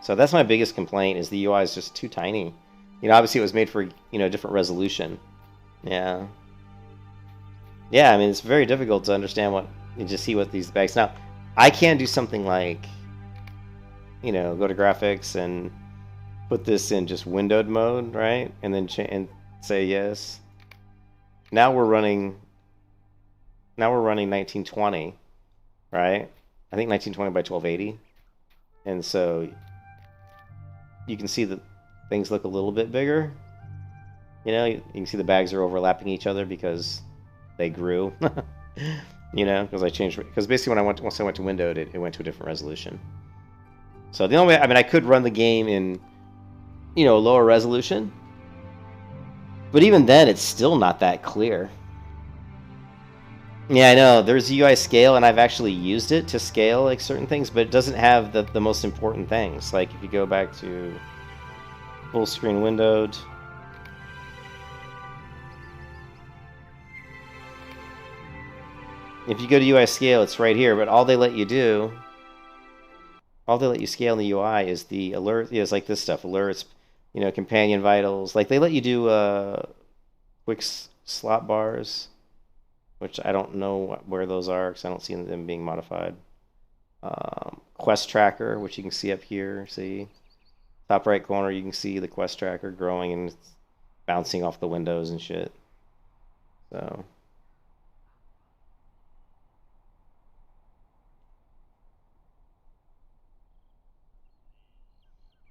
So that's my biggest complaint, is the UI is just too tiny. You know, obviously it was made for, you know, different resolution. Yeah. Yeah, I mean, it's very difficult to understand just see what these bags... Now, I can do something like, you know, go to graphics and put this in just windowed mode, right? And then and say yes. Now we're running 1920, right? I think 1920 by 1280. And so you can see that things look a little bit bigger. You know, you can see the bags are overlapping each other because they grew. You know, because I changed, because basically once I went to windowed, it went to a different resolution. So the only way, I mean, I could run the game in, you know, lower resolution, but even then it's still not that clear. Yeah, I know. There's UI scale, and I've actually used it to scale like certain things, but it doesn't have the most important things. Like if you go back to full screen windowed, if you go to UI scale, it's right here. But all they let you scale in the UI is the alert. Is like this stuff, alerts, you know, companion vitals. Like they let you do quick slot bars, which I don't know where those are because I don't see them being modified. Quest tracker, which you can see up here. See, top right corner, you can see the quest tracker growing and bouncing off the windows and shit. So.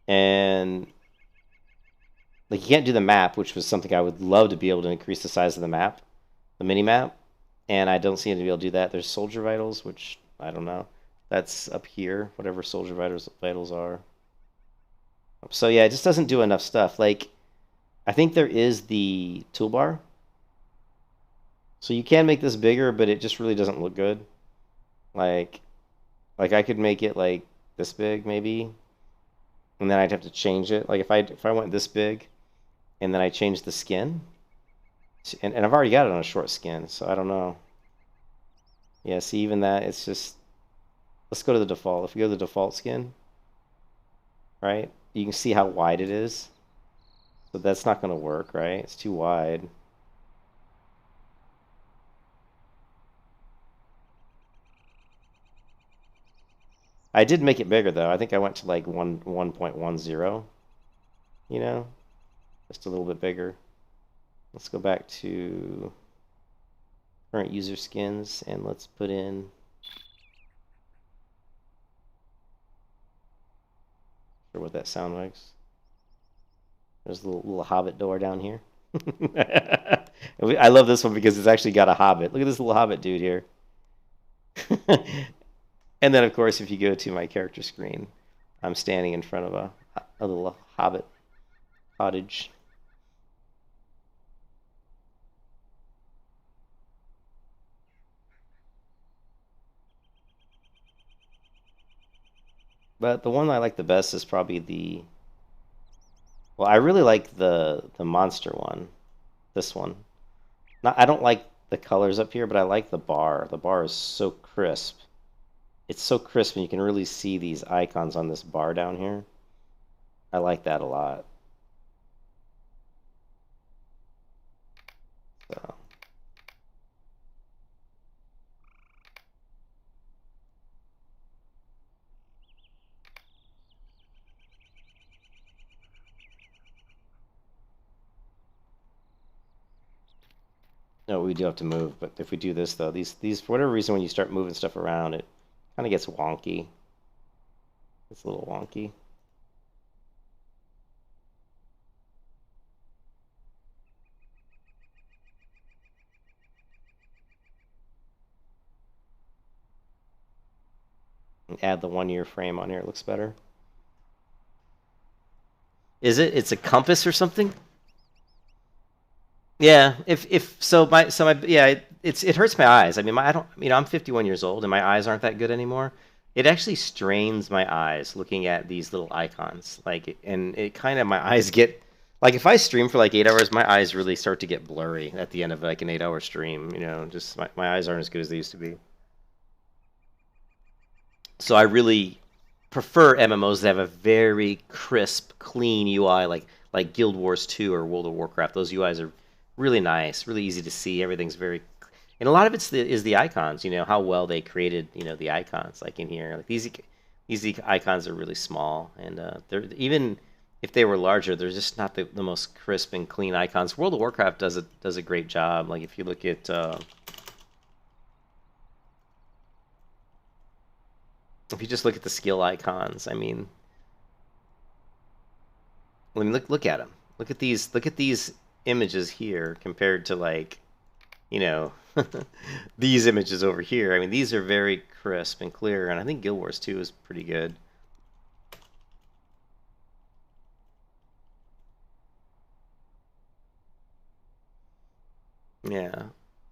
And like you can't do the map, which was something I would love to be able to increase the size of the map, the mini map, and I don't seem to be able to do that. There's soldier vitals, which I don't know. That's up here, whatever soldier vitals are. So yeah, it just doesn't do enough stuff. Like I think there is the toolbar. So you can make this bigger, but it just really doesn't look good. Like I could make it like this big maybe, and then I'd have to change it. Like if I went this big, and then I changed the skin, and I've already got it on a short skin, so I don't know. Yeah, see, even that, it's just, let's go to the default. If we go to the default skin, right, you can see how wide it is. So that's not going to work, right? It's too wide. I did make it bigger though. I think I went to like 1.10, you know, just a little bit bigger. Let's go back to current user skins and let's put in sure what that sound makes. There's a little hobbit door down here. I love this one because it's actually got a hobbit. Look at this little hobbit dude here. And then, of course, if you go to my character screen, I'm standing in front of a little hobbit cottage. But the one I like the best is probably the... Well, I really like the monster one. This one. I don't like the colors up here, but I like the bar. The bar is so crisp. It's so crisp, and you can really see these icons on this bar down here. I like that a lot. So. No, we do have to move, but if we do this though, these for whatever reason, when you start moving stuff around, it kind of gets wonky. It's a little wonky. And add the 1 year frame on here, it looks better. Is it? It's a compass or something? Yeah, if so my yeah, it hurts my eyes. I mean, I don't, I'm 51 years old and my eyes aren't that good anymore. It actually strains my eyes looking at these little icons. Like, and it kind of, my eyes get, like, if I stream for like 8 hours, my eyes really start to get blurry at the end of like an 8-hour stream, just my eyes aren't as good as they used to be. So I really prefer MMOs that have a very crisp, clean UI, like Guild Wars 2 or World of Warcraft. Those UIs are really nice, really easy to see. Everything's very, and a lot of it's is the icons. How well they created, the icons. Like in here, like these icons are really small, and they're, even if they were larger, they're just not the most crisp and clean icons. World of Warcraft does a great job. Like if you look at if you just look at the skill icons, I mean, look at them. Look at these images here compared to, like, these images over here. I mean, these are very crisp and clear, and I think Guild Wars 2 is pretty good. Yeah.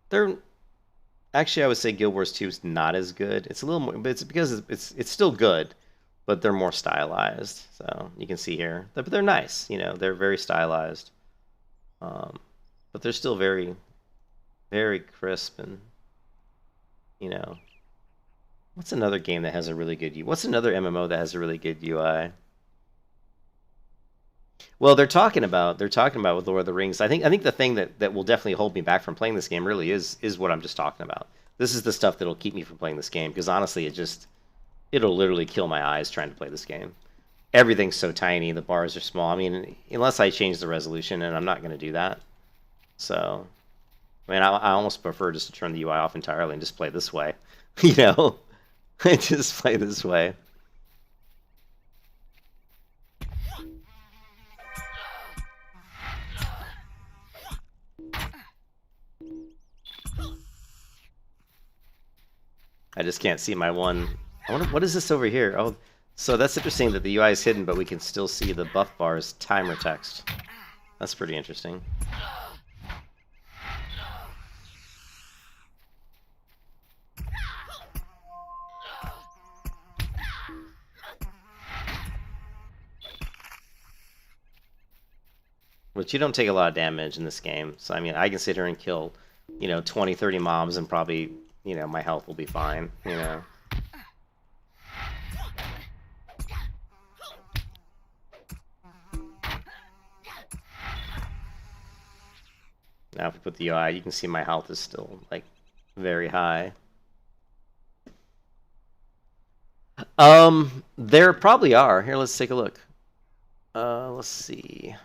They're actually, I would say Guild Wars 2 is not as good. It's a little more, but it's because it's still good, but they're more stylized. So you can see here, but they're nice. They're very stylized, but they're still very, very crisp. And what's another game that has a really good UI? What's another MMO that has a really good UI? Well, they're talking about with Lord of the Rings. I think the thing that will definitely hold me back from playing this game really is what I'm just talking about. This is the stuff that'll keep me from playing this game, because honestly, it'll literally kill my eyes trying to play this game. Everything's so tiny, the bars are small. I mean, unless I change the resolution, and I'm not going to do that. So, I mean, I almost prefer just to turn the UI off entirely and just play this way. Just play this way. I just can't see my one. I wonder, what is this over here? Oh, so that's interesting that the UI is hidden, but we can still see the buff bar's timer text. That's pretty interesting. But you don't take a lot of damage in this game. So, I mean, I can sit here and kill, 20, 30 mobs and probably, my health will be fine, Now, if we put the UI, you can see my health is still, like, very high. There probably are. Here, let's take a look. Let's see.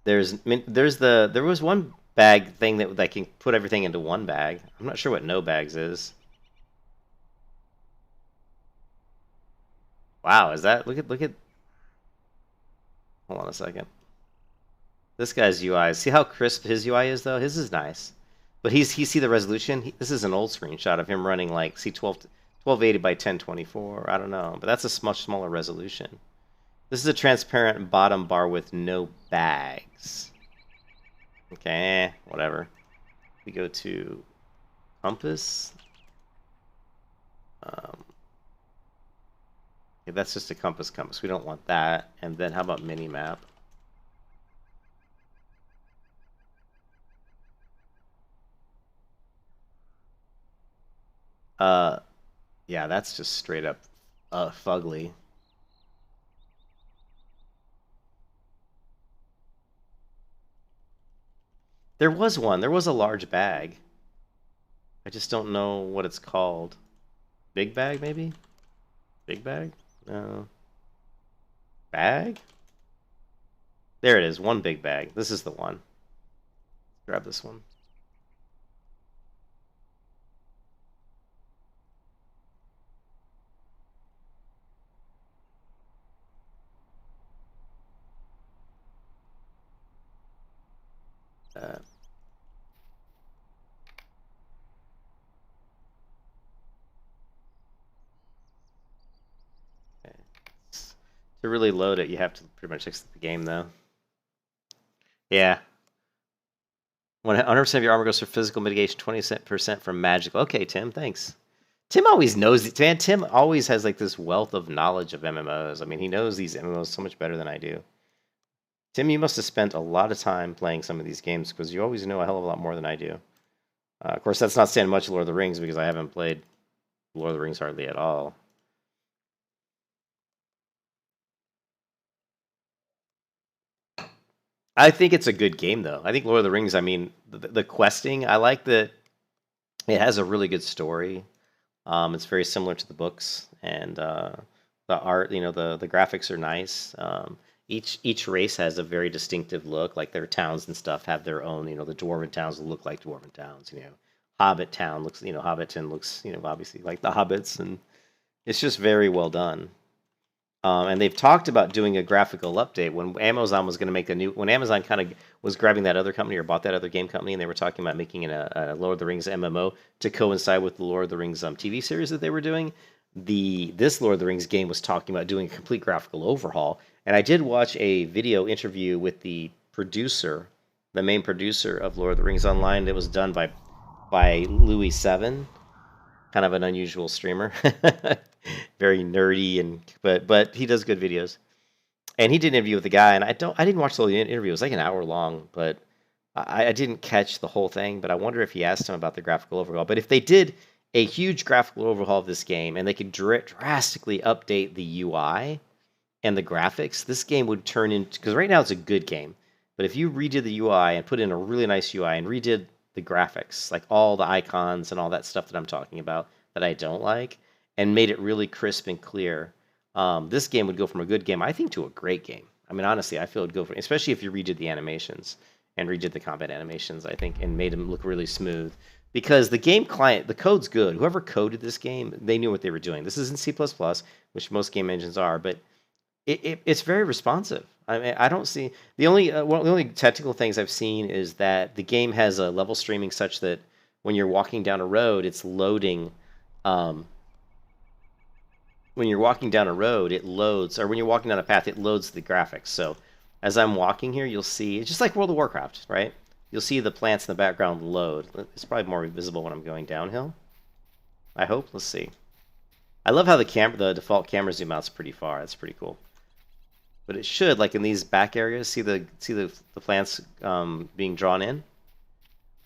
There was one bag thing that can put everything into one bag. I'm not sure what no bags is. Wow, is that look at hold on a second. This guy's UI. See how crisp his UI is though? His is nice. But he see the resolution? This is an old screenshot of him running like 1280 by 1024. I don't know, but that's a much smaller resolution. This is a transparent bottom bar with no bags. Okay, whatever. We go to compass. Okay, that's just a compass. We don't want that. And then how about mini map? Yeah, that's just straight up fugly. There was one. There was a large bag. I just don't know what it's called. Big bag, maybe? Big bag? No. Bag? There it is. One big bag. This is the one. Grab this one. To really load it, you have to pretty much exit the game, though. Yeah. 100% of your armor goes for physical mitigation, 20% from magical. Okay, Tim, thanks. Tim always knows it, man. Tim always has like this wealth of knowledge of MMOs. I mean, he knows these MMOs so much better than I do. Tim, you must have spent a lot of time playing some of these games because you always know a hell of a lot more than I do. Of course, that's not saying much Lord of the Rings because I haven't played Lord of the Rings hardly at all. I think it's a good game, though. I think Lord of the Rings, I mean, the questing, I like that it has a really good story. It's very similar to the books, and the art, the graphics are nice. Each race has a very distinctive look, like their towns and stuff have their own, the Dwarven towns look like Dwarven towns, Hobbit town looks, Hobbiton looks, obviously like the Hobbits, and it's just very well done. And they've talked about doing a graphical update when Amazon was going to make when Amazon kind of was grabbing that other company or bought that other game company, and they were talking about making a Lord of the Rings MMO to coincide with the Lord of the Rings TV series that they were doing. This Lord of the Rings game was talking about doing a complete graphical overhaul. And I did watch a video interview with the main producer of Lord of the Rings Online that was done by Louis7, kind of an unusual streamer. Very nerdy but he does good videos. And he did an interview with the guy, and I didn't watch the whole interview. It was like an hour long, but I didn't catch the whole thing. But I wonder if he asked him about the graphical overhaul. But if they did a huge graphical overhaul of this game and they could drastically update the UI and the graphics, this game would turn into, because right now it's a good game, but if you redid the UI and put in a really nice UI and redid the graphics, like all the icons and all that stuff that I'm talking about that I don't like, and made it really crisp and clear, this game would go from a good game, I think, to a great game. I mean, honestly, I feel it would go for, especially if you redid the animations and redid the combat animations, I think, and made them look really smooth. Because the game client, the code's good. Whoever coded this game, they knew what they were doing. This is in C++, which most game engines are, but it's very responsive. I mean, I don't see the only technical things I've seen is that the game has a level streaming such that when you're walking down a road, it's loading when you're walking down a road, it loads, or when you're walking down a path, it loads the graphics. So as I'm walking here, you'll see, it's just like World of Warcraft, right? You'll see the plants in the background load. It's probably more visible when I'm going downhill. I hope. Let's see. I love how the default camera zoom out's pretty far. That's pretty cool. But it should, like in these back areas, see the plants being drawn in.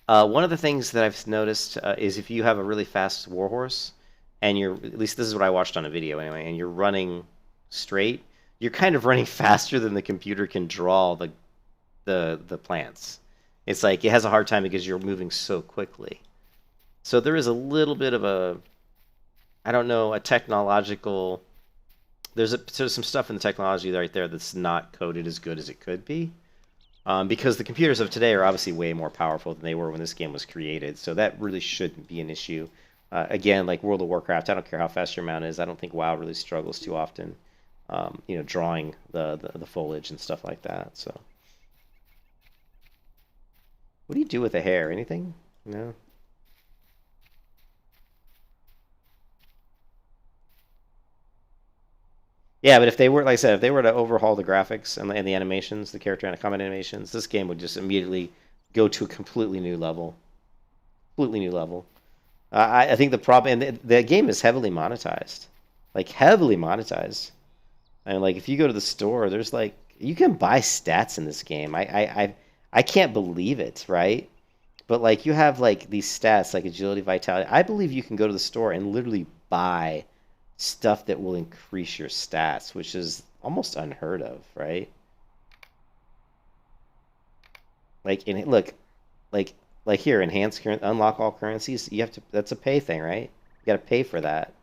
One of the things that I've noticed is if you have a really fast warhorse, and you're, at least this is what I watched on a video anyway, and you're running straight, you're kind of running faster than the computer can draw the plants. It's like it has a hard time because you're moving so quickly. So there is a little bit of a, I don't know, a technological, there's some stuff in the technology right there that's not coded as good as it could be. Because the computers of today are obviously way more powerful than they were when this game was created. So that really shouldn't be an issue. Again, like World of Warcraft, I don't care how fast your mount is. I don't think WoW really struggles too often, drawing the foliage and stuff like that. So, what do you do with the hair? Anything? No. Yeah, but if they were, like I said, if they were to overhaul the graphics and the animations, the character and combat animations, this game would just immediately go to a completely new level. Completely new level. I think the problem, and the game is heavily monetized, like heavily monetized. And like if you go to the store, there's like you can buy stats in this game. I can't believe it, right? But like you have like these stats like agility, vitality. I believe you can go to the store and literally buy stuff that will increase your stats, which is almost unheard of, right? Like in look, like here, enhance current, unlock all currencies. You have to. That's a pay thing, right? You got to pay for that.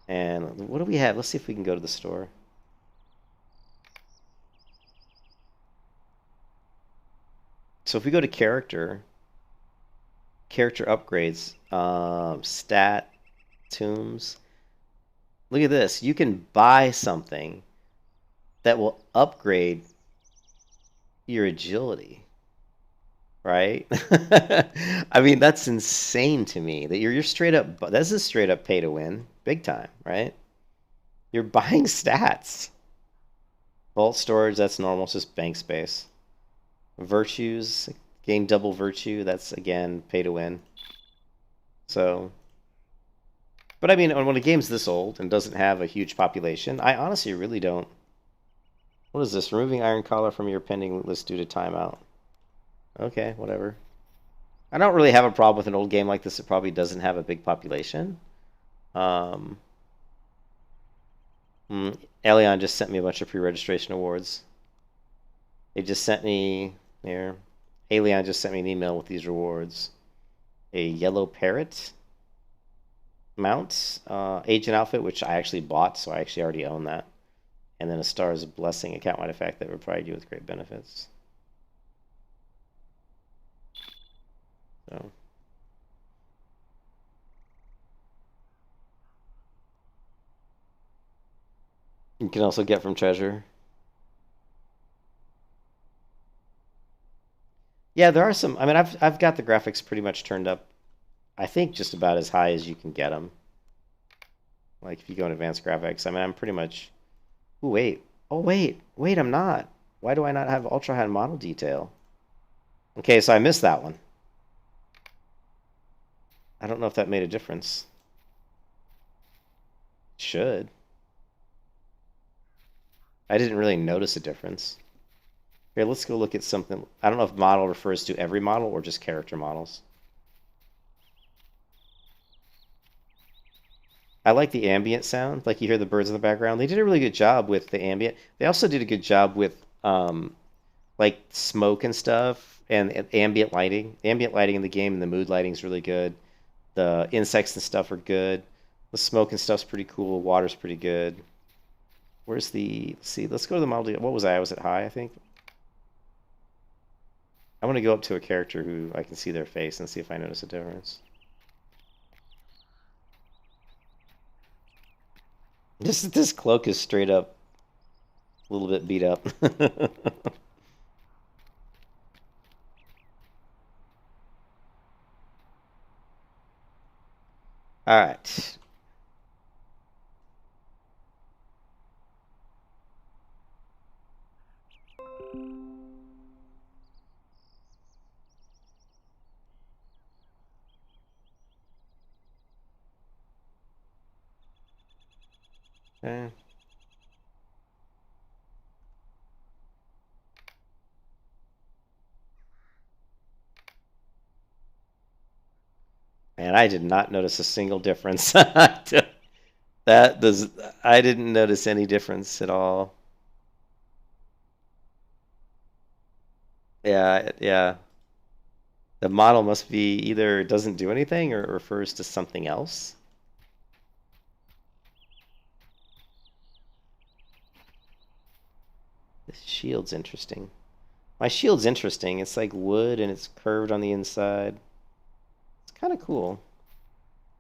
And what do we have? Let's see if we can go to the store. So if we go to character upgrades, stat, tombs. Look at this. You can buy something that will upgrade your agility, right? I mean, that's insane to me that you're straight up, this is straight up pay to win, big time, right? You're buying stats. Vault storage, that's normal, it's just bank space. Virtues, gain double virtue, that's again pay to win. So, but I mean, when a game's this old and doesn't have a huge population, I honestly really don't. What is this? Removing Iron Collar from your pending list due to timeout. Okay, whatever. I don't really have a problem with an old game like this. It probably doesn't have a big population. Elion just sent me a bunch of pre-registration awards. They just sent me there. Elion just sent me an email with these rewards. A yellow parrot mount, agent outfit, which I actually bought, so I actually already own that. And then a Star's Blessing account-wide effect that would provide you with great benefits. So. You can also get from treasure. Yeah, there are some. I mean, I've got the graphics pretty much turned up. I think just about as high as you can get them. Like if you go in advanced graphics, I mean, I'm pretty much. Ooh, wait. Oh, wait. Wait, I'm not. Why do I not have ultra high model detail? Okay, so I missed that one. I don't know if that made a difference. It should. I didn't really notice a difference. Here, let's go look at something. I don't know if model refers to every model or just character models. I like the ambient sound. Like you hear the birds in the background. They did a really good job with the ambient. They also did a good job with like smoke and stuff and ambient lighting. The ambient lighting in the game and the mood lighting is really good. The insects and stuff are good. The smoke and stuff's pretty cool. Water's pretty good. Where's the... Let's see. Let's go to the model. What was I? Was it high, I think? I want to go up to a character who I can see their face and see if I notice a difference. This cloak is straight up a little bit beat up. All right. Okay. Man, I did not notice a single difference. That does, I didn't notice any difference at all. Yeah, yeah. The model must be either it doesn't do anything or it refers to something else. This shield's interesting. My shield's interesting. It's like wood and it's curved on the inside. It's kind of cool.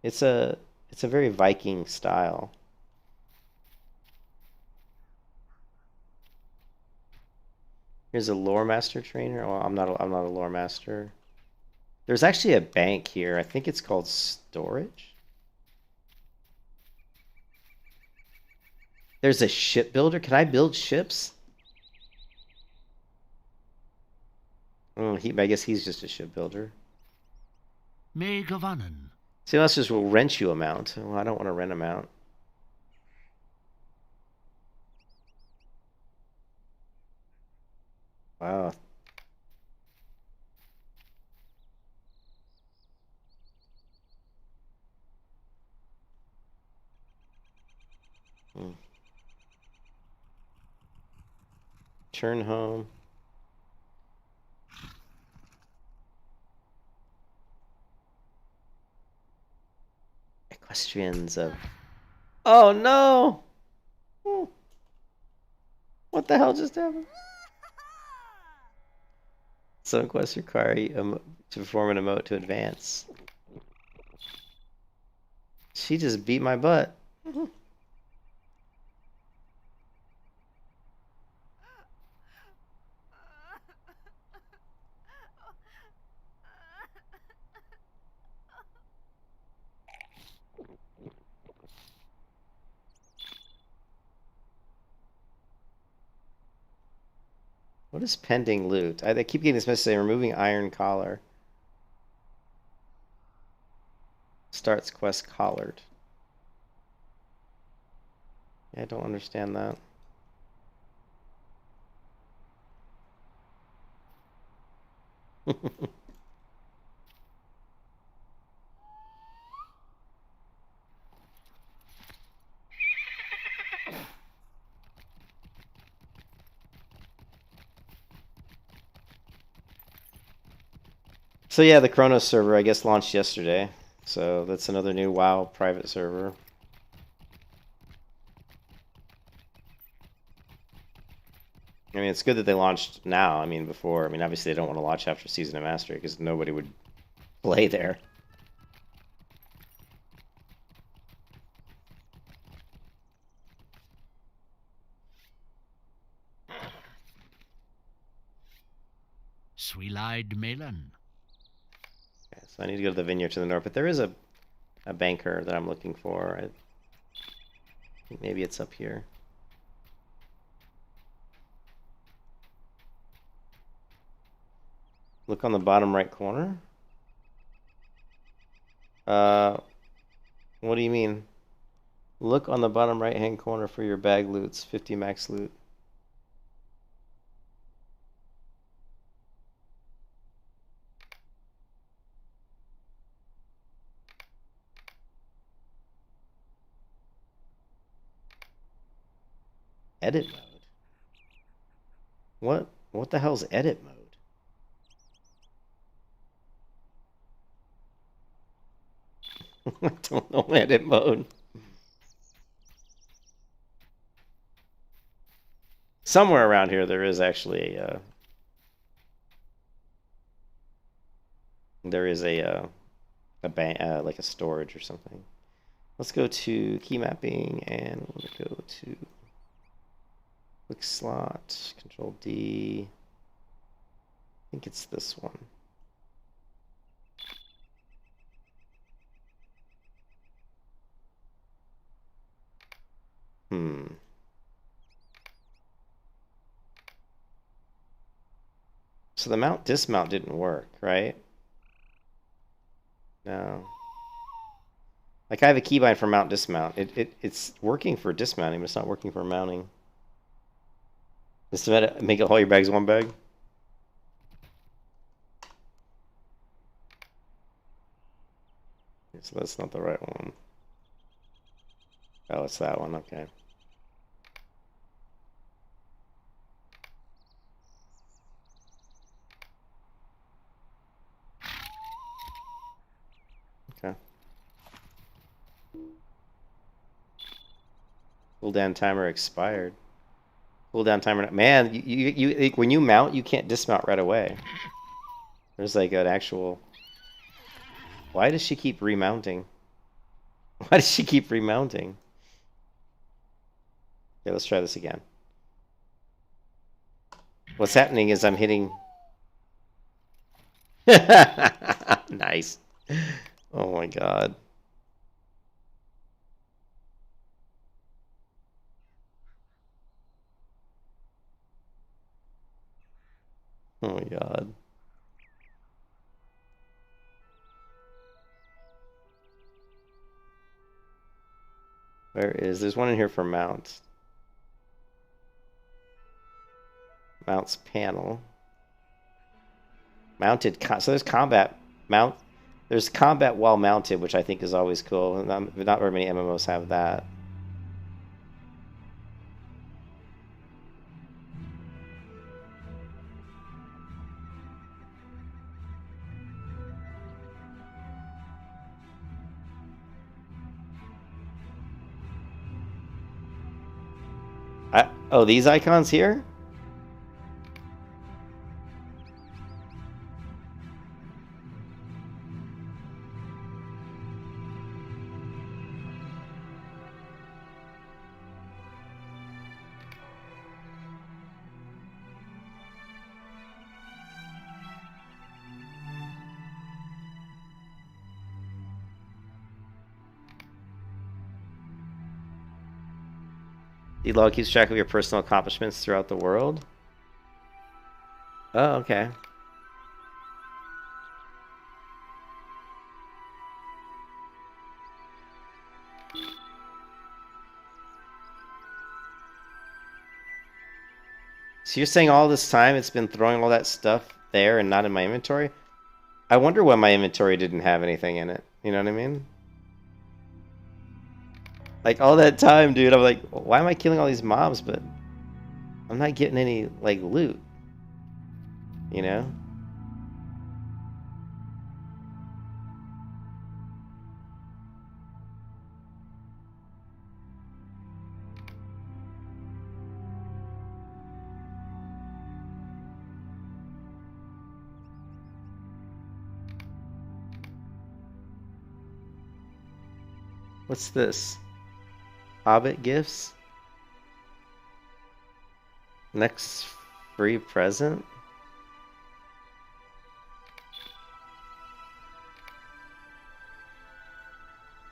It's a very Viking style. Here's a lore master trainer. Well, I'm not a lore master. There's actually a bank here. I think it's called storage. There's a shipbuilder. Can I build ships? Oh, I guess he's just a shipbuilder. May Gavanen. See, let's just will rent you a mount. Well, I don't want to rent a mount. Wow. Hmm. Turn home. Equestrians of... Oh no! Hmm. What the hell just happened? Some quests require you to perform an emote to advance. She just beat my butt. What is pending loot? I keep getting this message saying removing iron collar. Starts quest collared. Yeah, I don't understand that. So yeah, the Chronos server I guess launched yesterday. So that's another new WoW private server. I mean, it's good that they launched now. I mean, before. I mean, obviously they don't want to launch after Season of Mastery because nobody would play there. Sweelide Melon. Okay, so I need to go to the vineyard to the north, but there is a banker that I'm looking for. I think maybe it's up here. Look on the bottom right corner. What do you mean? Look on the bottom right hand corner for your bag loots, 50 max loot. Edit mode? What the hell's edit mode? I don't know edit mode. Somewhere around here there is actually a like a storage or something. Let's go to key mapping and we'll go to quick slot, Control D. I think it's this one. So the mount dismount didn't work, right? No. Like I have a keybind for mount dismount. It's working for dismounting, but it's not working for mounting. Just to make it all your bags one bag. So that's not the right one. Oh, it's that one. Okay. Okay. Cooldown timer expired. Cooldown timer. Man, you when you mount, you can't dismount right away. There's like an actual. Why does she keep remounting? Why does she keep remounting? Okay, let's try this again. What's happening is I'm hitting. Nice. Oh my god. Oh my god. There's one in here for mounts. Mounts panel. Mounted, so there's combat mount. There's combat while mounted, which I think is always cool. Not very many MMOs have that. Oh, these icons here? The log keeps track of your personal accomplishments throughout the world. Oh, okay. So you're saying all this time it's been throwing all that stuff there and not in my inventory? I wonder why my inventory didn't have anything in it. You know what I mean? Like all that time, dude, I'm like, why am I killing all these mobs, but I'm not getting any, like, loot? You know? What's this? Hobbit gifts? Next free present?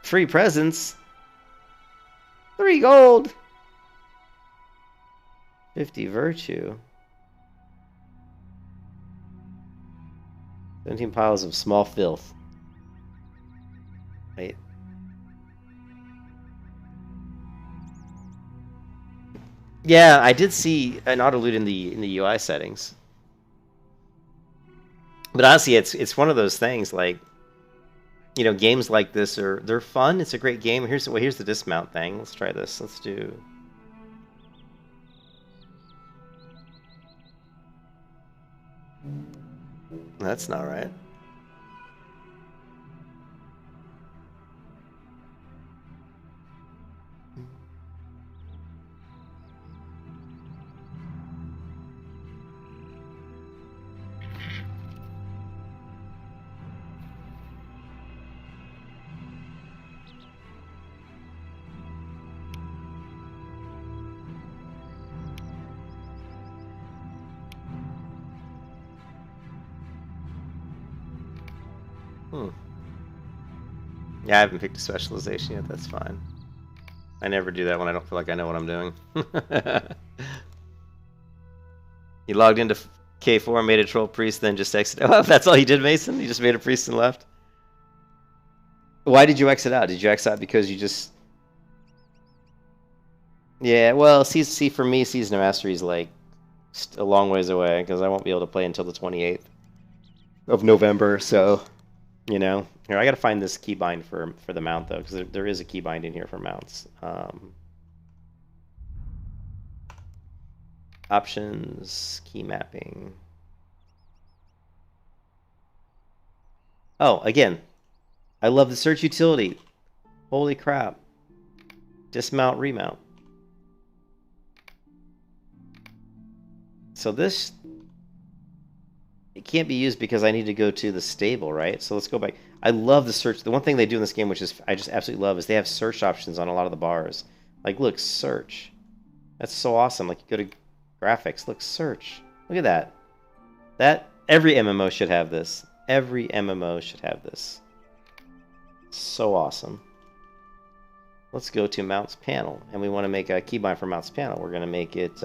Free presents? 3 gold! 50 virtue. 17 piles of small filth. Wait. Yeah, I did see an auto loot in the UI settings. But honestly, it's one of those things, like, you know, games like this they're fun. It's a great game. Here's the dismount thing. Let's try this. Let's do. That's not right. Yeah, I haven't picked a specialization yet. That's fine. I never do that when I don't feel like I know what I'm doing. He logged into K4, made a troll priest, then just exited. Oh, that's all he did, Mason? He just made a priest and left? Why did you exit out? Did you exit out because you just... Yeah, well, see, for me, Season of Mastery is like a long ways away because I won't be able to play until the 28th of November. So, you know, here I got to find this keybind for the mount though, because there is a keybind in here for mounts. Options, key mapping. Oh, again, I love the search utility. Holy crap! Dismount, remount. So this, it can't be used because I need to go to the stable, right? So let's go back. I love the search. The one thing they do in this game, which is I just absolutely love, is they have search options on a lot of the bars. Like, look, search. That's so awesome. Like, you go to graphics, look, search. Look at that. Every MMO should have this. Every MMO should have this. So awesome. Let's go to mounts panel, and we want to make a keybind for mounts panel. We're going to make it...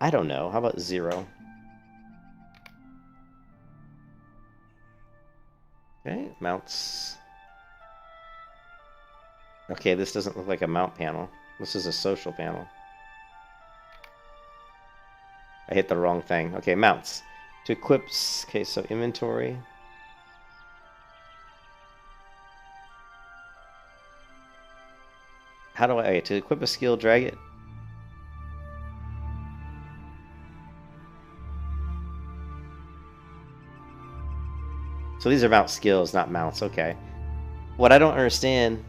I don't know. How about 0? Okay, mounts. Okay, this doesn't look like a mount panel. This is a social panel. I hit the wrong thing. Okay, mounts. To equip... Okay, so inventory. How do I... Okay, to equip a skill, drag it. So these are mount skills, not mounts. Okay. What I don't understand...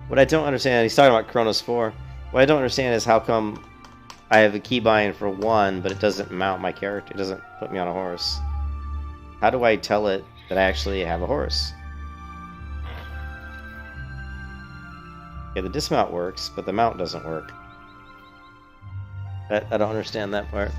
He's talking about Chronos 4. What I don't understand is how come I have a keybind for 1, but it doesn't mount my character. It doesn't put me on a horse. How do I tell it that I actually have a horse? Okay, the dismount works, but the mount doesn't work. I don't understand that part.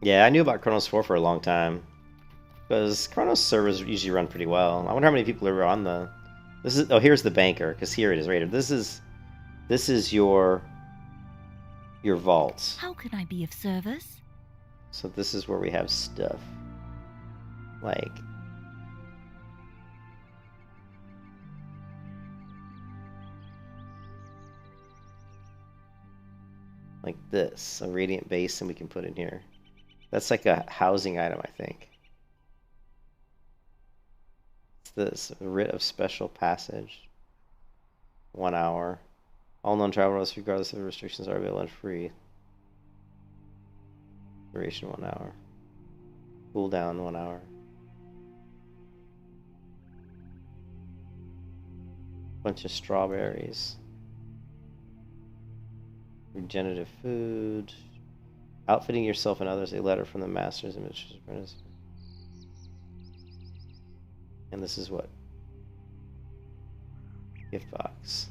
Yeah, I knew about Chronos 4 for a long time. Because Chronos servers usually run pretty well. I wonder how many people are on the... This is... Oh, here's the banker, because here it is right here. This is your vault. How can I be of service? So this is where we have stuff. Like... Like this. A radiant basin we can put in here. That's like a housing item, I think. What's this? A writ of special passage. 1 hour. All known travel routes, regardless of the restrictions, are available and free. Duration 1 hour. Cooldown 1 hour. Bunch of strawberries. Regenerative food. Outfitting yourself and others, a letter from the master's and mistress apprentice. And this is what? Gift box.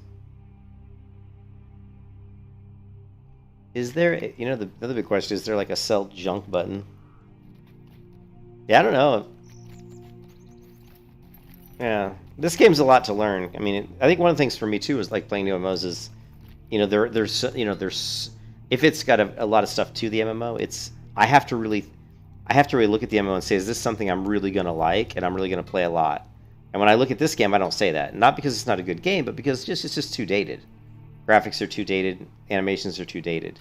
Is there, you know, the other big question, is there like a sell junk button? Yeah, I don't know. Yeah, this game's a lot to learn. I mean, I think one of the things for me too is like playing new MMOs is, you know, there's if it's got a lot of stuff to the MMO, I have to really look at the MMO and say, is this something I'm really gonna like and I'm really gonna play a lot? And when I look at this game, I don't say that. Not because it's not a good game, but because it's just too dated. Graphics are too dated, animations are too dated.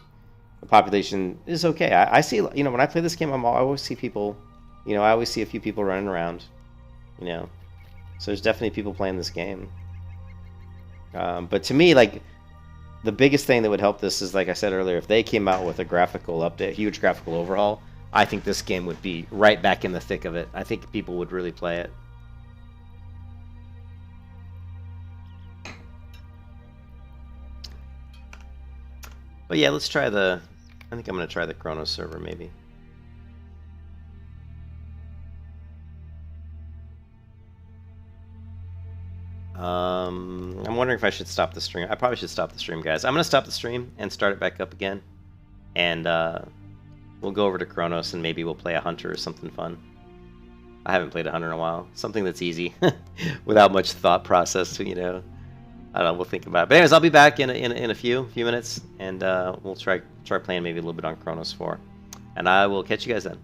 The population is okay. I see, you know, when I play this game, I always see people, you know, I always see a few people running around, you know. So there's definitely people playing this game. But to me, like, the biggest thing that would help this is, like I said earlier, if they came out with a graphical update, huge graphical overhaul, I think this game would be right back in the thick of it. I think people would really play it. But yeah, let's try I think I'm going to try the Chronos server, maybe. I'm wondering if I should stop the stream. I probably should stop the stream, guys. I'm gonna stop the stream and start it back up again, and we'll go over to Kronos and maybe we'll play a hunter or something fun. I haven't played a hunter in a while. Something that's easy, without much thought process. To, I don't know. We'll think about it. But anyways, I'll be back in a few minutes, and we'll try playing maybe a little bit on Kronos 4, and I will catch you guys then.